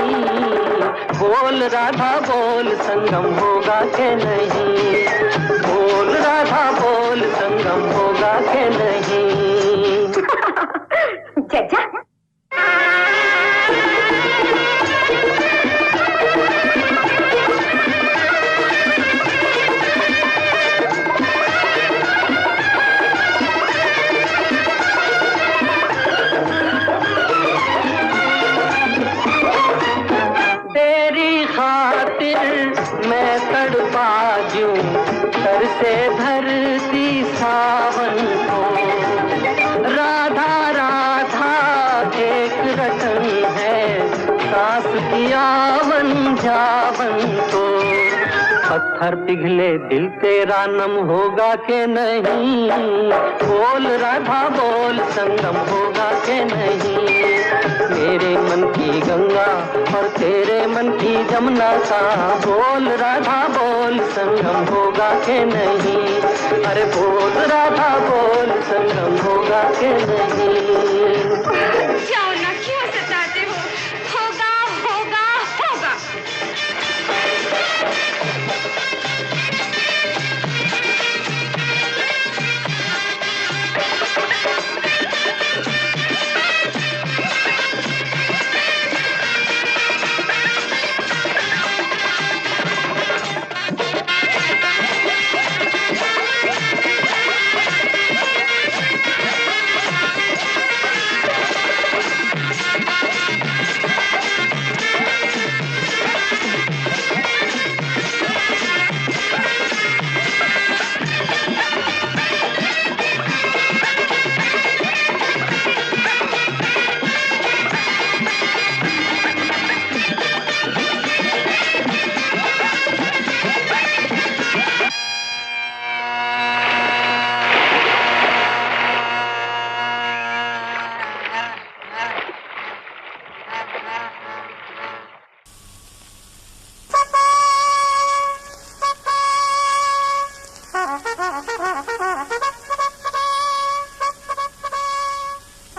बोल राधा बोल, संगम होगा के नहीं। बोल राधा बोल, संगम होगा के नहीं। जा तेरी खातिर मैं तड़पा दूं, तर से धरती सावन को। राधा राधा एक रतन है, सांस की आवन जावन को। पत्थर पिघले दिल तेरा नम होगा के नहीं। बोल राधा बोल, संगम होगा के नहीं। मेरे मन की गंगा और तेरे मन की जमुना का बोल राधा बोल, संगम होगा के नहीं। अरे बोल राधा बोल, संगम होगा के नहीं। जाओ ना, क्यों सताते हो? होगा होगा होगा।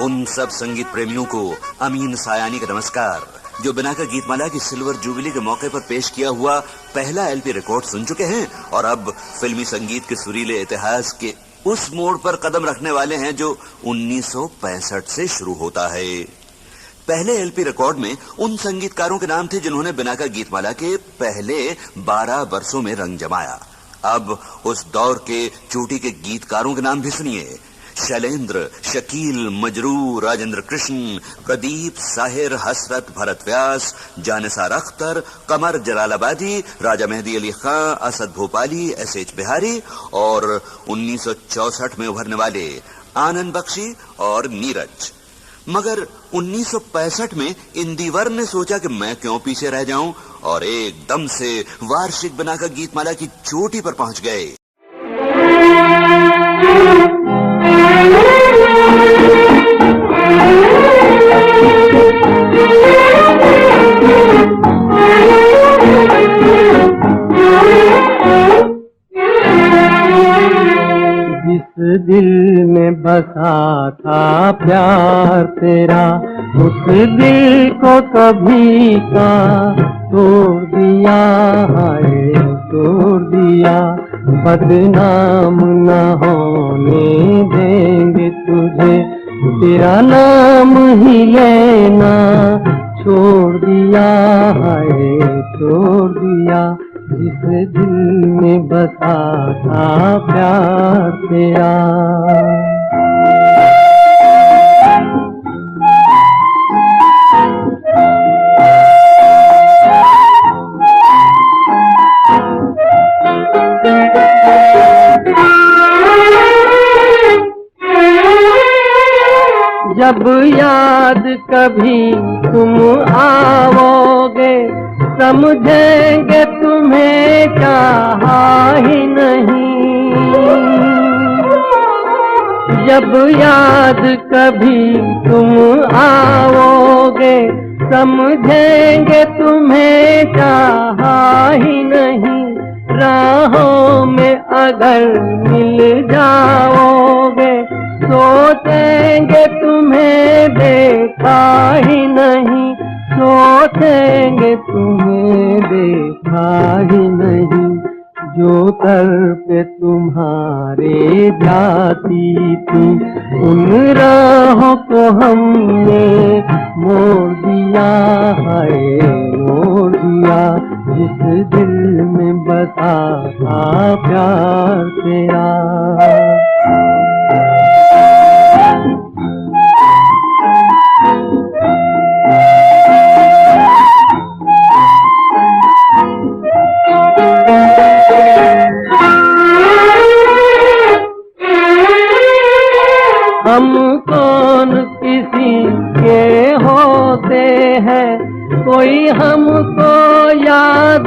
उन सब संगीत प्रेमियों को अमीन सायानी का नमस्कार, जो बिना का गीतमाला की सिल्वर जुबली के मौके पर पेश किया हुआ पहला एलपी रिकॉर्ड सुन चुके हैं और अब फिल्मी संगीत के सुरीले इतिहास के उस मोड़ पर कदम रखने वाले हैं जो 1965 से शुरू होता है। पहले एलपी रिकॉर्ड में उन संगीतकारों के नाम थे जिन्होंने बिना का गीतमाला के पहले 12 वर्षों में रंग जमाया। अब उस दौर के चोटी के गीतकारों के नाम भी सुनिए। शैलेंद्र, शकील, मजरू, राजेंद्र कृष्ण, प्रदीप, साहिर, हसरत, भरत व्यास, जानिसार अख्तर, कमर जलालाबादी, राजा मेहदी अली खां, असद भोपाली, एसएच बिहारी और 1964 में उभरने वाले आनंद बख्शी और नीरज। मगर 1965 में इंदिवर ने सोचा कि मैं क्यों पीछे रह जाऊं और एकदम से वार्षिक बिनाका गीतमाला की चोटी पर पहुंच गए। जिस दिल में बसा था प्यार तेरा, उस दिल को कभी का तोड़ दिया है, तोड़ दिया। बदनाम न होने देंगे तुझे, तेरा नाम ही लेना छोड़ दिया है, छोड़ दिया। जिस दिल में बसा था प्यार तेरा। जब याद कभी तुम आओगे, समझेंगे तुम्हें चाहा ही नहीं। जब याद कभी तुम आओगे, समझेंगे तुम्हें चाहा ही नहीं। राहों में अगर मिल जाओगे, सोचेंगे तुम्हें देखा ही नहीं, सोचेंगे तुम्हें देखा ही नहीं। जो तरफ़े तुम्हारे जाती थी, उन राहों को हमने मोड़ दिया है, मोड़ दिया। जिस दिल में बसा था प्यार तेरा। हम कौन किसी के होते हैं, कोई हमको याद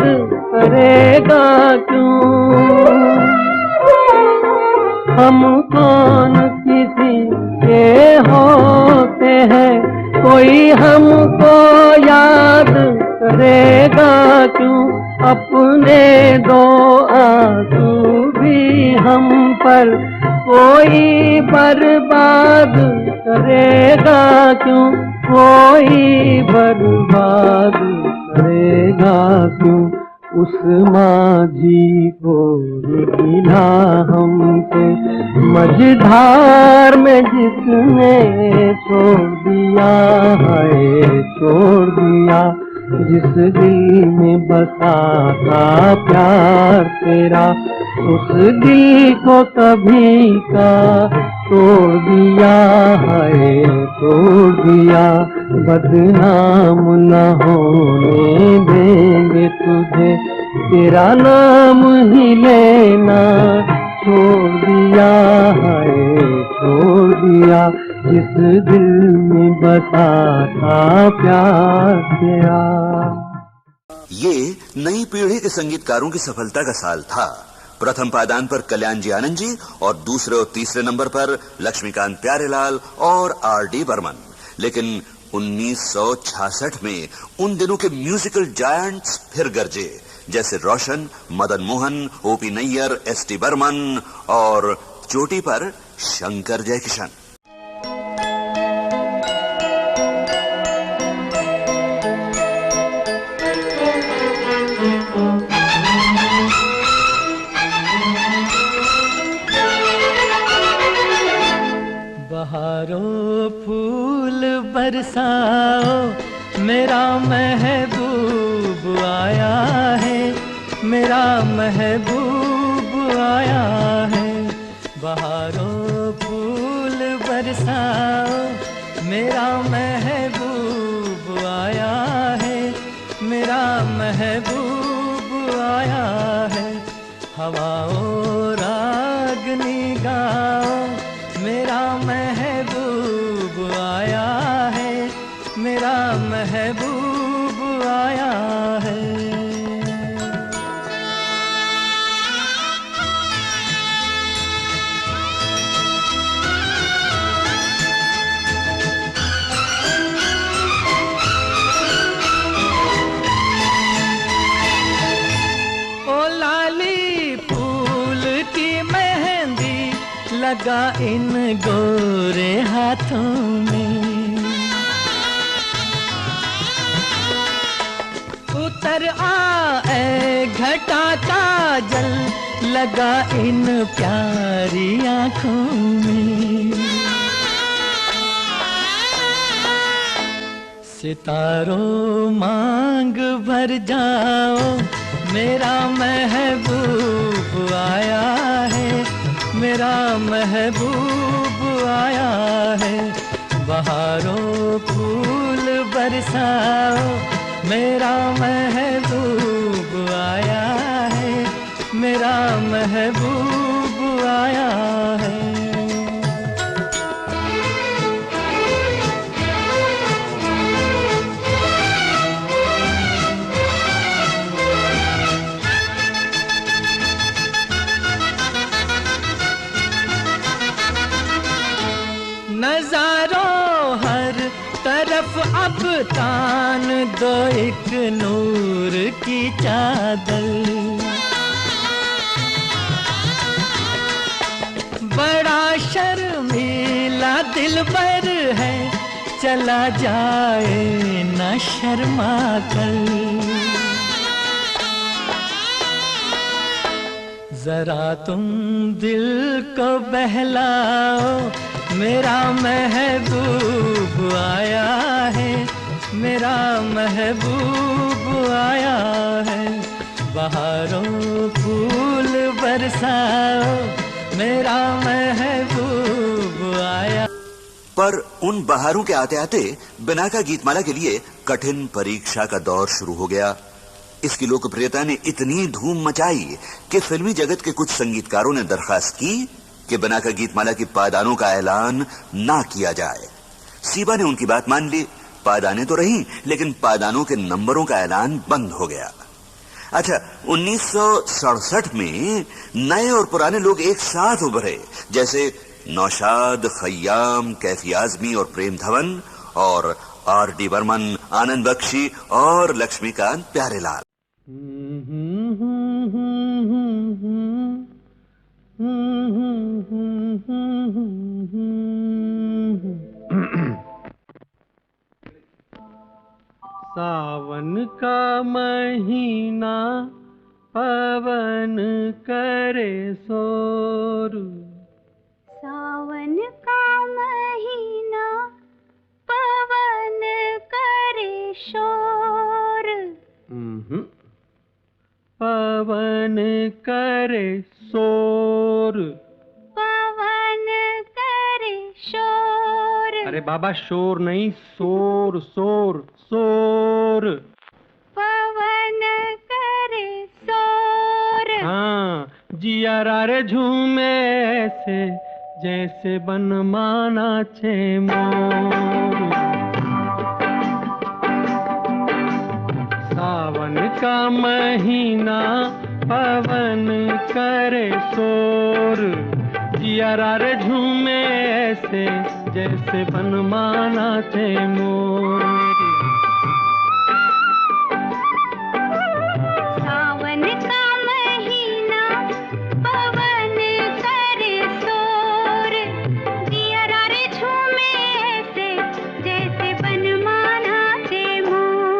करेगा क्यों। हम कौन किसी के होते हैं, कोई हमको याद करेगा क्यों। अपने दो आंसू भी हम पर कोई बर्बाद करेगा क्यों, कोई बर्बाद करेगा क्यों। उस माझी को मिला हमसे मझधार में, जिसने छोड़ दिया है, छोड़ दिया। जिस दिल में बसा था प्यार तेरा, उस दिल को कभी का तोड़ दिया है, तोड़ दिया। बदनाम न होने देंगे तुझे, तेरा नाम ही लेना छोड़ दिया है, छोड़ दिया। जिस दिल में बसा था प्यार तेरा। ये नई पीढ़ी के संगीतकारों की सफलता का साल था। प्रथम पायदान पर कल्याण जी आनंद जी और दूसरे और तीसरे नंबर पर लक्ष्मीकांत प्यारेलाल और आर.डी. बर्मन। लेकिन 1966 में उन दिनों के म्यूजिकल जायंट्स फिर गरजे, जैसे रोशन, मदन मोहन, ओपी नैयर, एस.टी. बर्मन और चोटी पर शंकर जयकिशन। बहारों फूल बरसाओ, मेरा महबूब आया है, मेरा महबूब आया है। बहारों फूल बरसाओ, मेरा महबूब आया है, मेरा महबूब आया है। हवाओं रागनी गाओ, मेरा महबूब आया मेरा महबूब आया है। लगा इन गोरे हाथों में, उतर आए घटा का जल लगा इन प्यारी आँखों में। सितारों मांग भर जाओ, मेरा महबूब आया है, मेरा महबूब आया है। बहारों फूल बरसाओ, मेरा महबूब आया है, मेरा महबूब आया है। नजारों हर तरफ अब तान दो एक नूर की चादर। बड़ा शर्मीला दिलबर है, चला जाए न शर्मा कर। जरा तुम दिल को बहलाओ, मेरा महबूब आया है, मेरा महबूब आया है। बहारों फूल बरसाओ, मेरा महबूब आया। पर उन बहारों के आते आते बिना का गीतमाला के लिए कठिन परीक्षा का दौर शुरू हो गया। इसकी लोकप्रियता ने इतनी धूम मचाई कि फिल्मी जगत के कुछ संगीतकारों ने दरखास्त की कि बिना का गीतमाला की पायदानों का ऐलान ना किया जाए। सीबा ने उनकी बात मान ली। पायदानें तो रहीं, लेकिन पायदानों के नंबरों का ऐलान बंद हो गया। अच्छा, 1967 में नए और पुराने लोग एक साथ उभरे, जैसे नौशाद, खय्याम, कैफी आजमी और प्रेम धवन, और R.D. बर्मन, आनंद बख्शी और लक्ष्मीकांत प्यारेलाल। सावन का महीना पवन करे शोर, सावन का महीना पवन करे शोर। पवन करे शोर, पवन करे शोर। अरे बाबा शोर नहीं, शोर शोर शोर। पवन करे शोर। हाँ, जिया रे झूमे ऐसे जैसे बन माना छे मोर। सावन का महीना पवन करे शोर, जिया रे झूमे ऐसे जैसे बन माना छे मोर। सावन का महीना पवन करे शोर, जिया रे झूमे ऐसे जैसे बन माना छे मोर।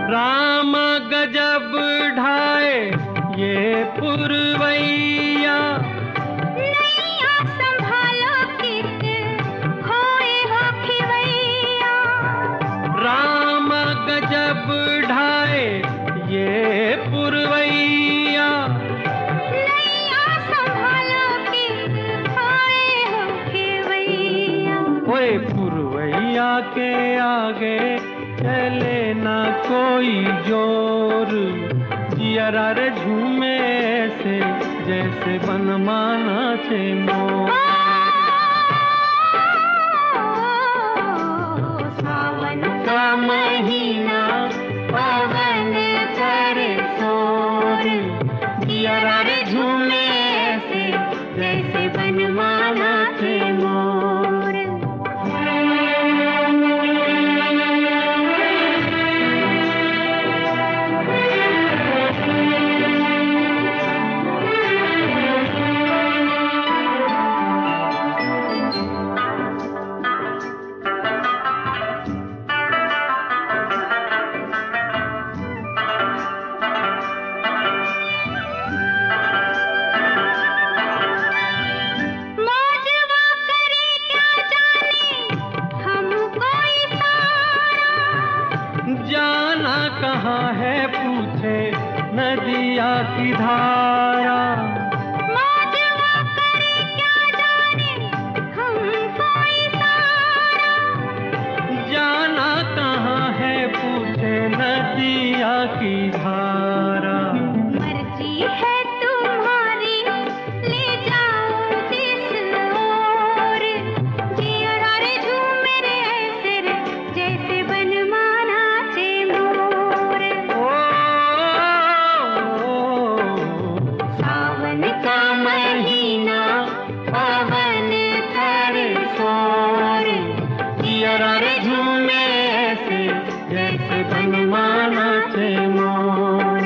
राम गजब ढाए ये पुरवैया, नैया संभालो कित खोए हो खिवैया। राम गजब ढाए ये पुरवैया, कोई जोर, जियरा रे झूमे से जैसे बनमाना से मोर। सावन का महीना पवन करे शोर, जियरा रे झूमे से जैसे बनमाना से मोर। जाना कहाँ है पूछे नदिया की धारा, मौजवा करे क्या जाने हमको इशारा। जाना कहाँ है पूछे नदिया की धारा। मर्जी है तुम्हारी ले जाओ जिस ओर, जियरा रे झूमे रे ऐसे रे जैसे बनमाना से मोर। सावन का महीना पवन करे शोर, जियरा रे झूमे से जैसे बनमाना से मोर।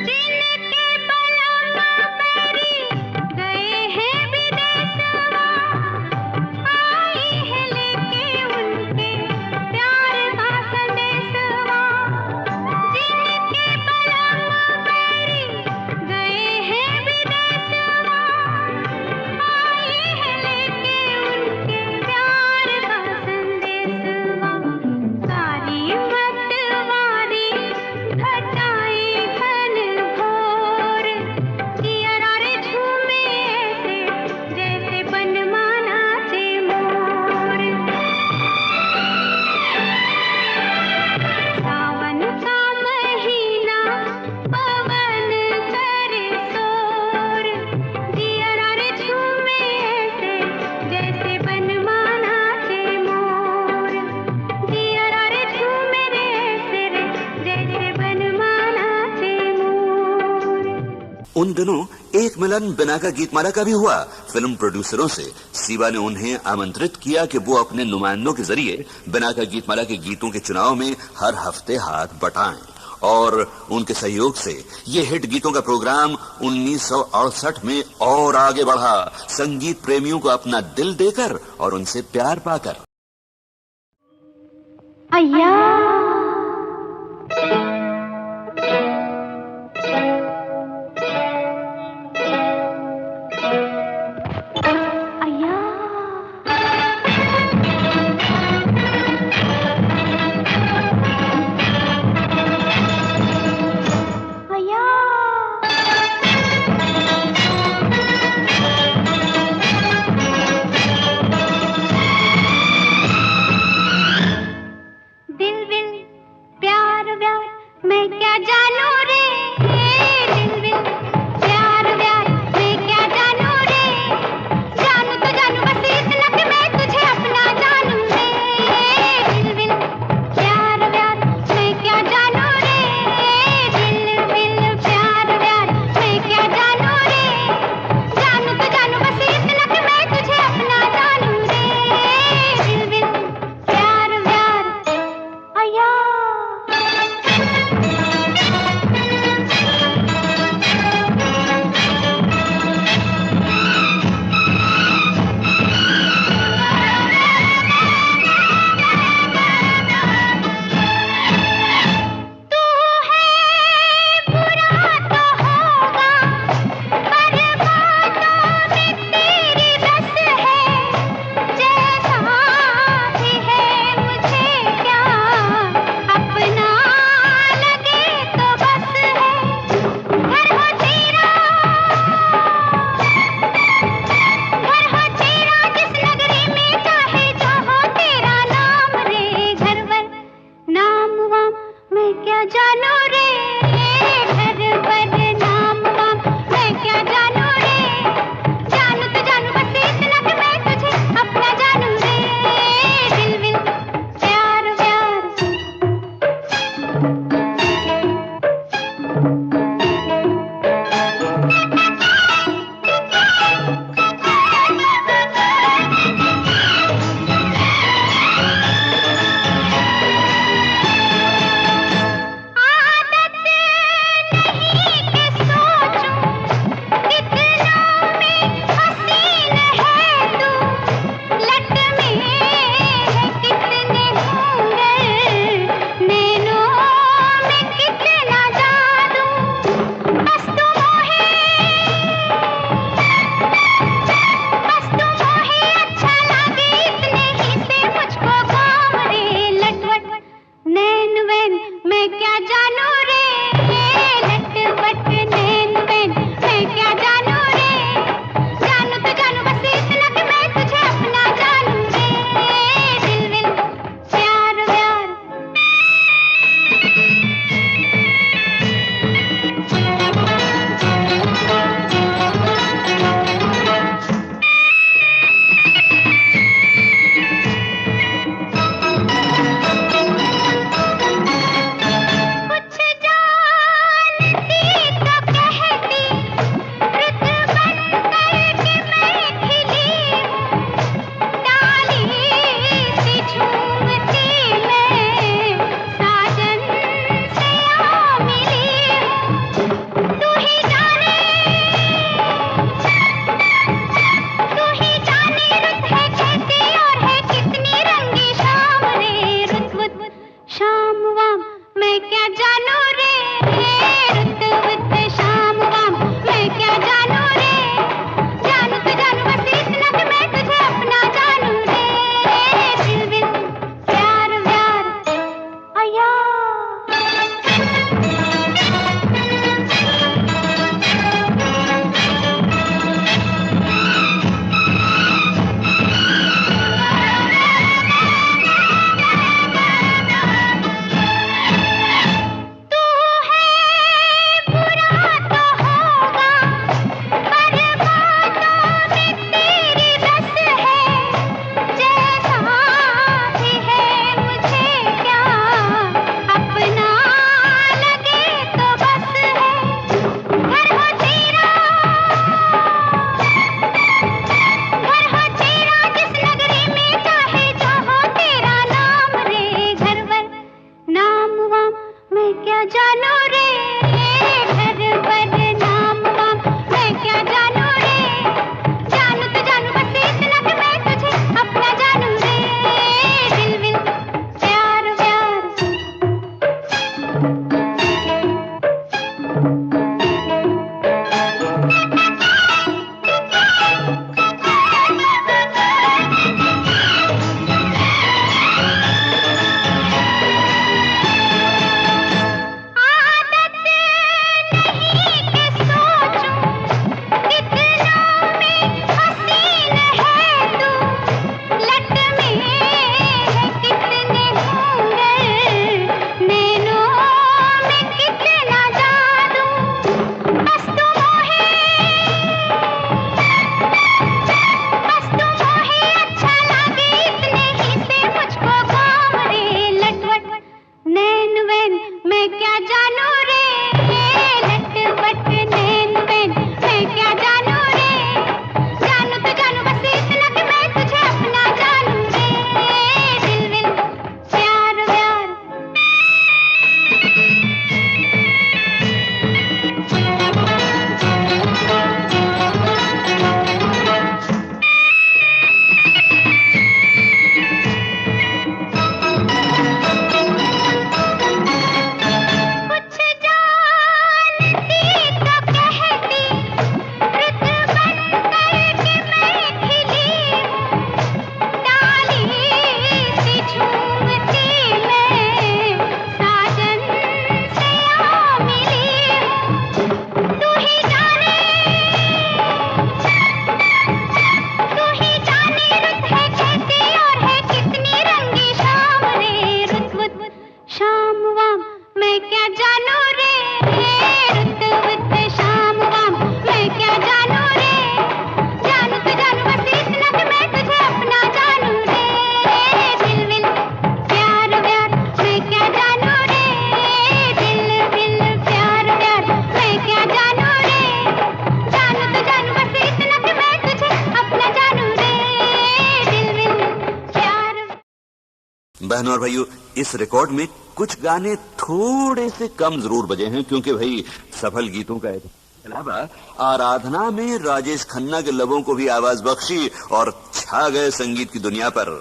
जिनके बलम मेरी गए हैं विदेशवा, आई है लेके उनके प्यार का संदेशवा। जिनके बलम मेरी गए हैं विदेशवा, आई है लेके उनके प्यार का संदेशवा। सारी मतवारी घटाई घन घोर, जियरा रे झूमे से जैसे बनमाना से मोर। सावन का महीना पवन करे शोर, जियरा रे झूमे से जैसे बनमाना से मोर। जियरा रे झूमे रे ऐसे रे जैसे बनमाना से मोर। उन दिनों एक मिलन बिनाका गीतमाला का भी हुआ। फिल्म प्रोड्यूसरों से सीबा ने उन्हें आमंत्रित किया कि वो अपने नुमाइंदों के जरिए बिनाका गीतमाला के गीतों के चुनाव में हर हफ्ते हाथ बटाएं, और उनके सहयोग से ये हिट गीतों का प्रोग्राम 1968 में और आगे बढ़ा, संगीत प्रेमियों को अपना दिल देकर और उनसे प्यार पाकर। अय्या अय्या अय्या दिल विल जानू रे घर बदनाम वाम मैं क्या जानू रे जानू तो जानू बस इतना कि मैं तुझे अपना जानू रे दिल विल प्यार व्यार आदत नहीं कि सोचूं कितनों में हसीन है तू लट में है कितने घूंघट नैनों में कितना जादू बस तू मोहे अच्छा लागे इतने ही से मुझको काम रे लटवट नैन वैन मैं क्या जानू रे लटवट नैन वैन मैं क्या जानू रे जानू तो जानू बस इतना कि मैं तुझे अपना जानू रे दिल विल प्यार व्यार कुछ जानती तो कहती रुत बनकर के मैं खिली हूँ डाली सी झूमती मैं साजन से आ मिली हूँ तू ही जाने रुत है कैसी और है कितनी रंगी शाम रे रुत वुत शाम वाम मैं क्या जानू रे रुत वुत शाम वाम मैं क्या जानू रे जानू तो जानू बस इतना कि मैं तुझे अपना जानू रे दिल विल प्यार व्यार अया तू है बुरा तो होगा पर बातों में तेरी बस है जैसा भी है मुझे क्या अपना लगे तो बस है घर हो तेरा जिस नगरी में चाहे जो हो तेरा नाम रे घर वर नाम वाम मैं क्या जानू रे घर बदनाम वाम मैं क्या जानू रे जानू तो जानू बस इतना कि मैं तुझे अपना जानू रे दिल विल प्यार व्यार आदत नहीं कि जानू रे, रुत बुत शाम वाम मैं क्या जानू रे, जानू तो जानू बस इतना कि मैं तुझे अपना जानू रे, दिल विल प्यार व्यार मैं क्या जानू रे, दिल विल प्यार व्यार मैं क्या जानू रे, जानू तो जानू बस इतना कि मैं तुझे अपना जानू रे, दिल विल प्यार। बहनों और भाइयों, इस रिकॉर्ड में कुछ गाने थोड़े से कम जरूर बजे हैं, क्योंकि भाई सफल गीतों का अलावा आराधना में राजेश खन्ना के लबों को भी आवाज बख्शी और छा गए संगीत की दुनिया पर।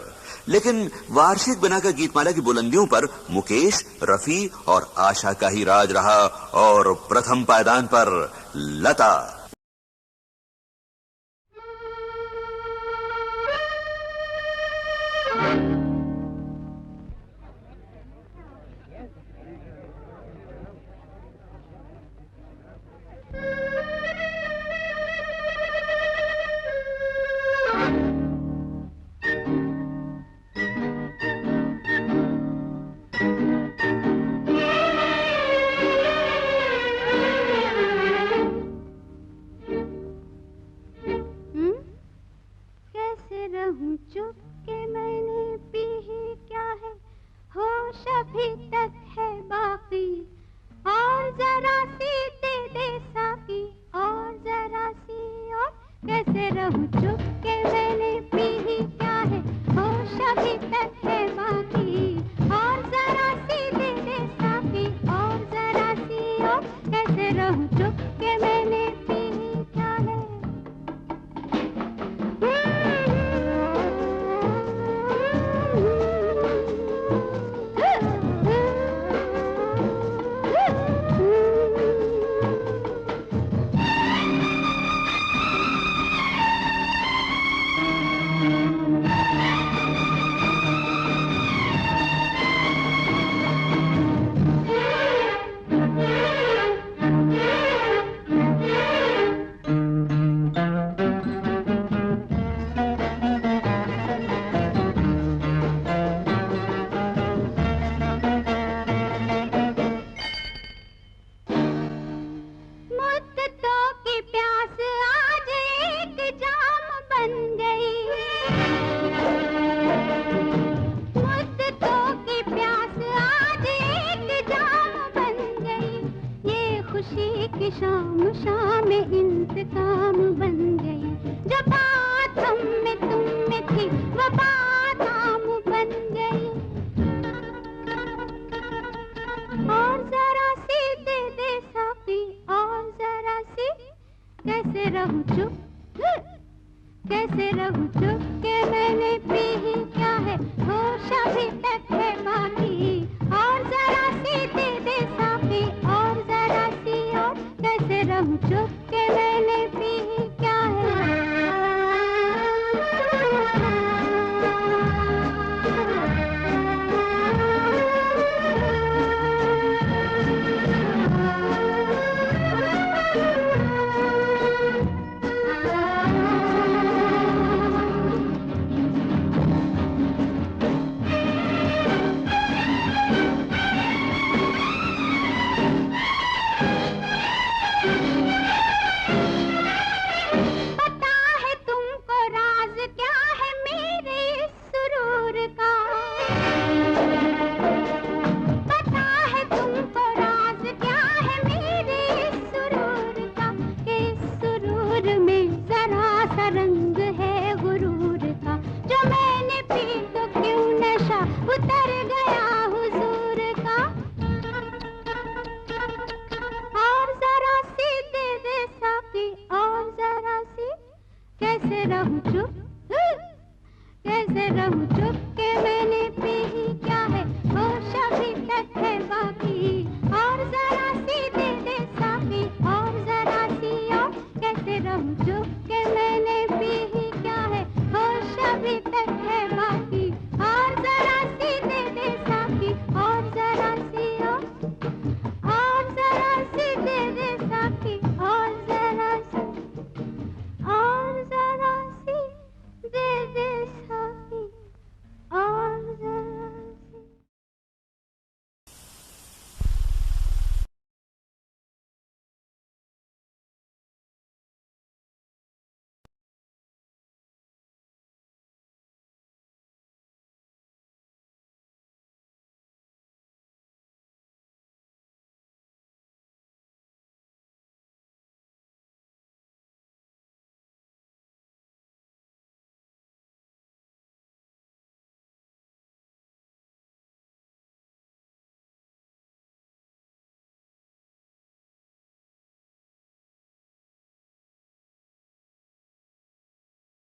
लेकिन वार्षिक बिनाका गीतमाला की बुलंदियों पर मुकेश, रफी और आशा का ही राज रहा और प्रथम पायदान पर लता। कैसे रहूं चुप के मैंने पी ही क्या है, होश अभी तक है बाकी, और जरा सी दे दे साकी, और जरा सी और। कैसे रहूं चुप के मैंने पी ही क्या है, होश अभी तक है बाकी, और जरा सी दे दे साकी, और जरा सी और। कैसे रहूं चुप के मैंने पी ही क्या है। शाम शाम इंतकाम बन गई, जो बात हम में तुम में थी वो बात आम बन गई। और जरा सी दे दे साकी, और जरा सी। कैसे रहूं चुप, कैसे रहूं चुप के मैंने पी ही क्या है, होश अभी तक है बाकी, और जरा सी दे दे साकी, और जरा सी और। कैसे रहूं चुप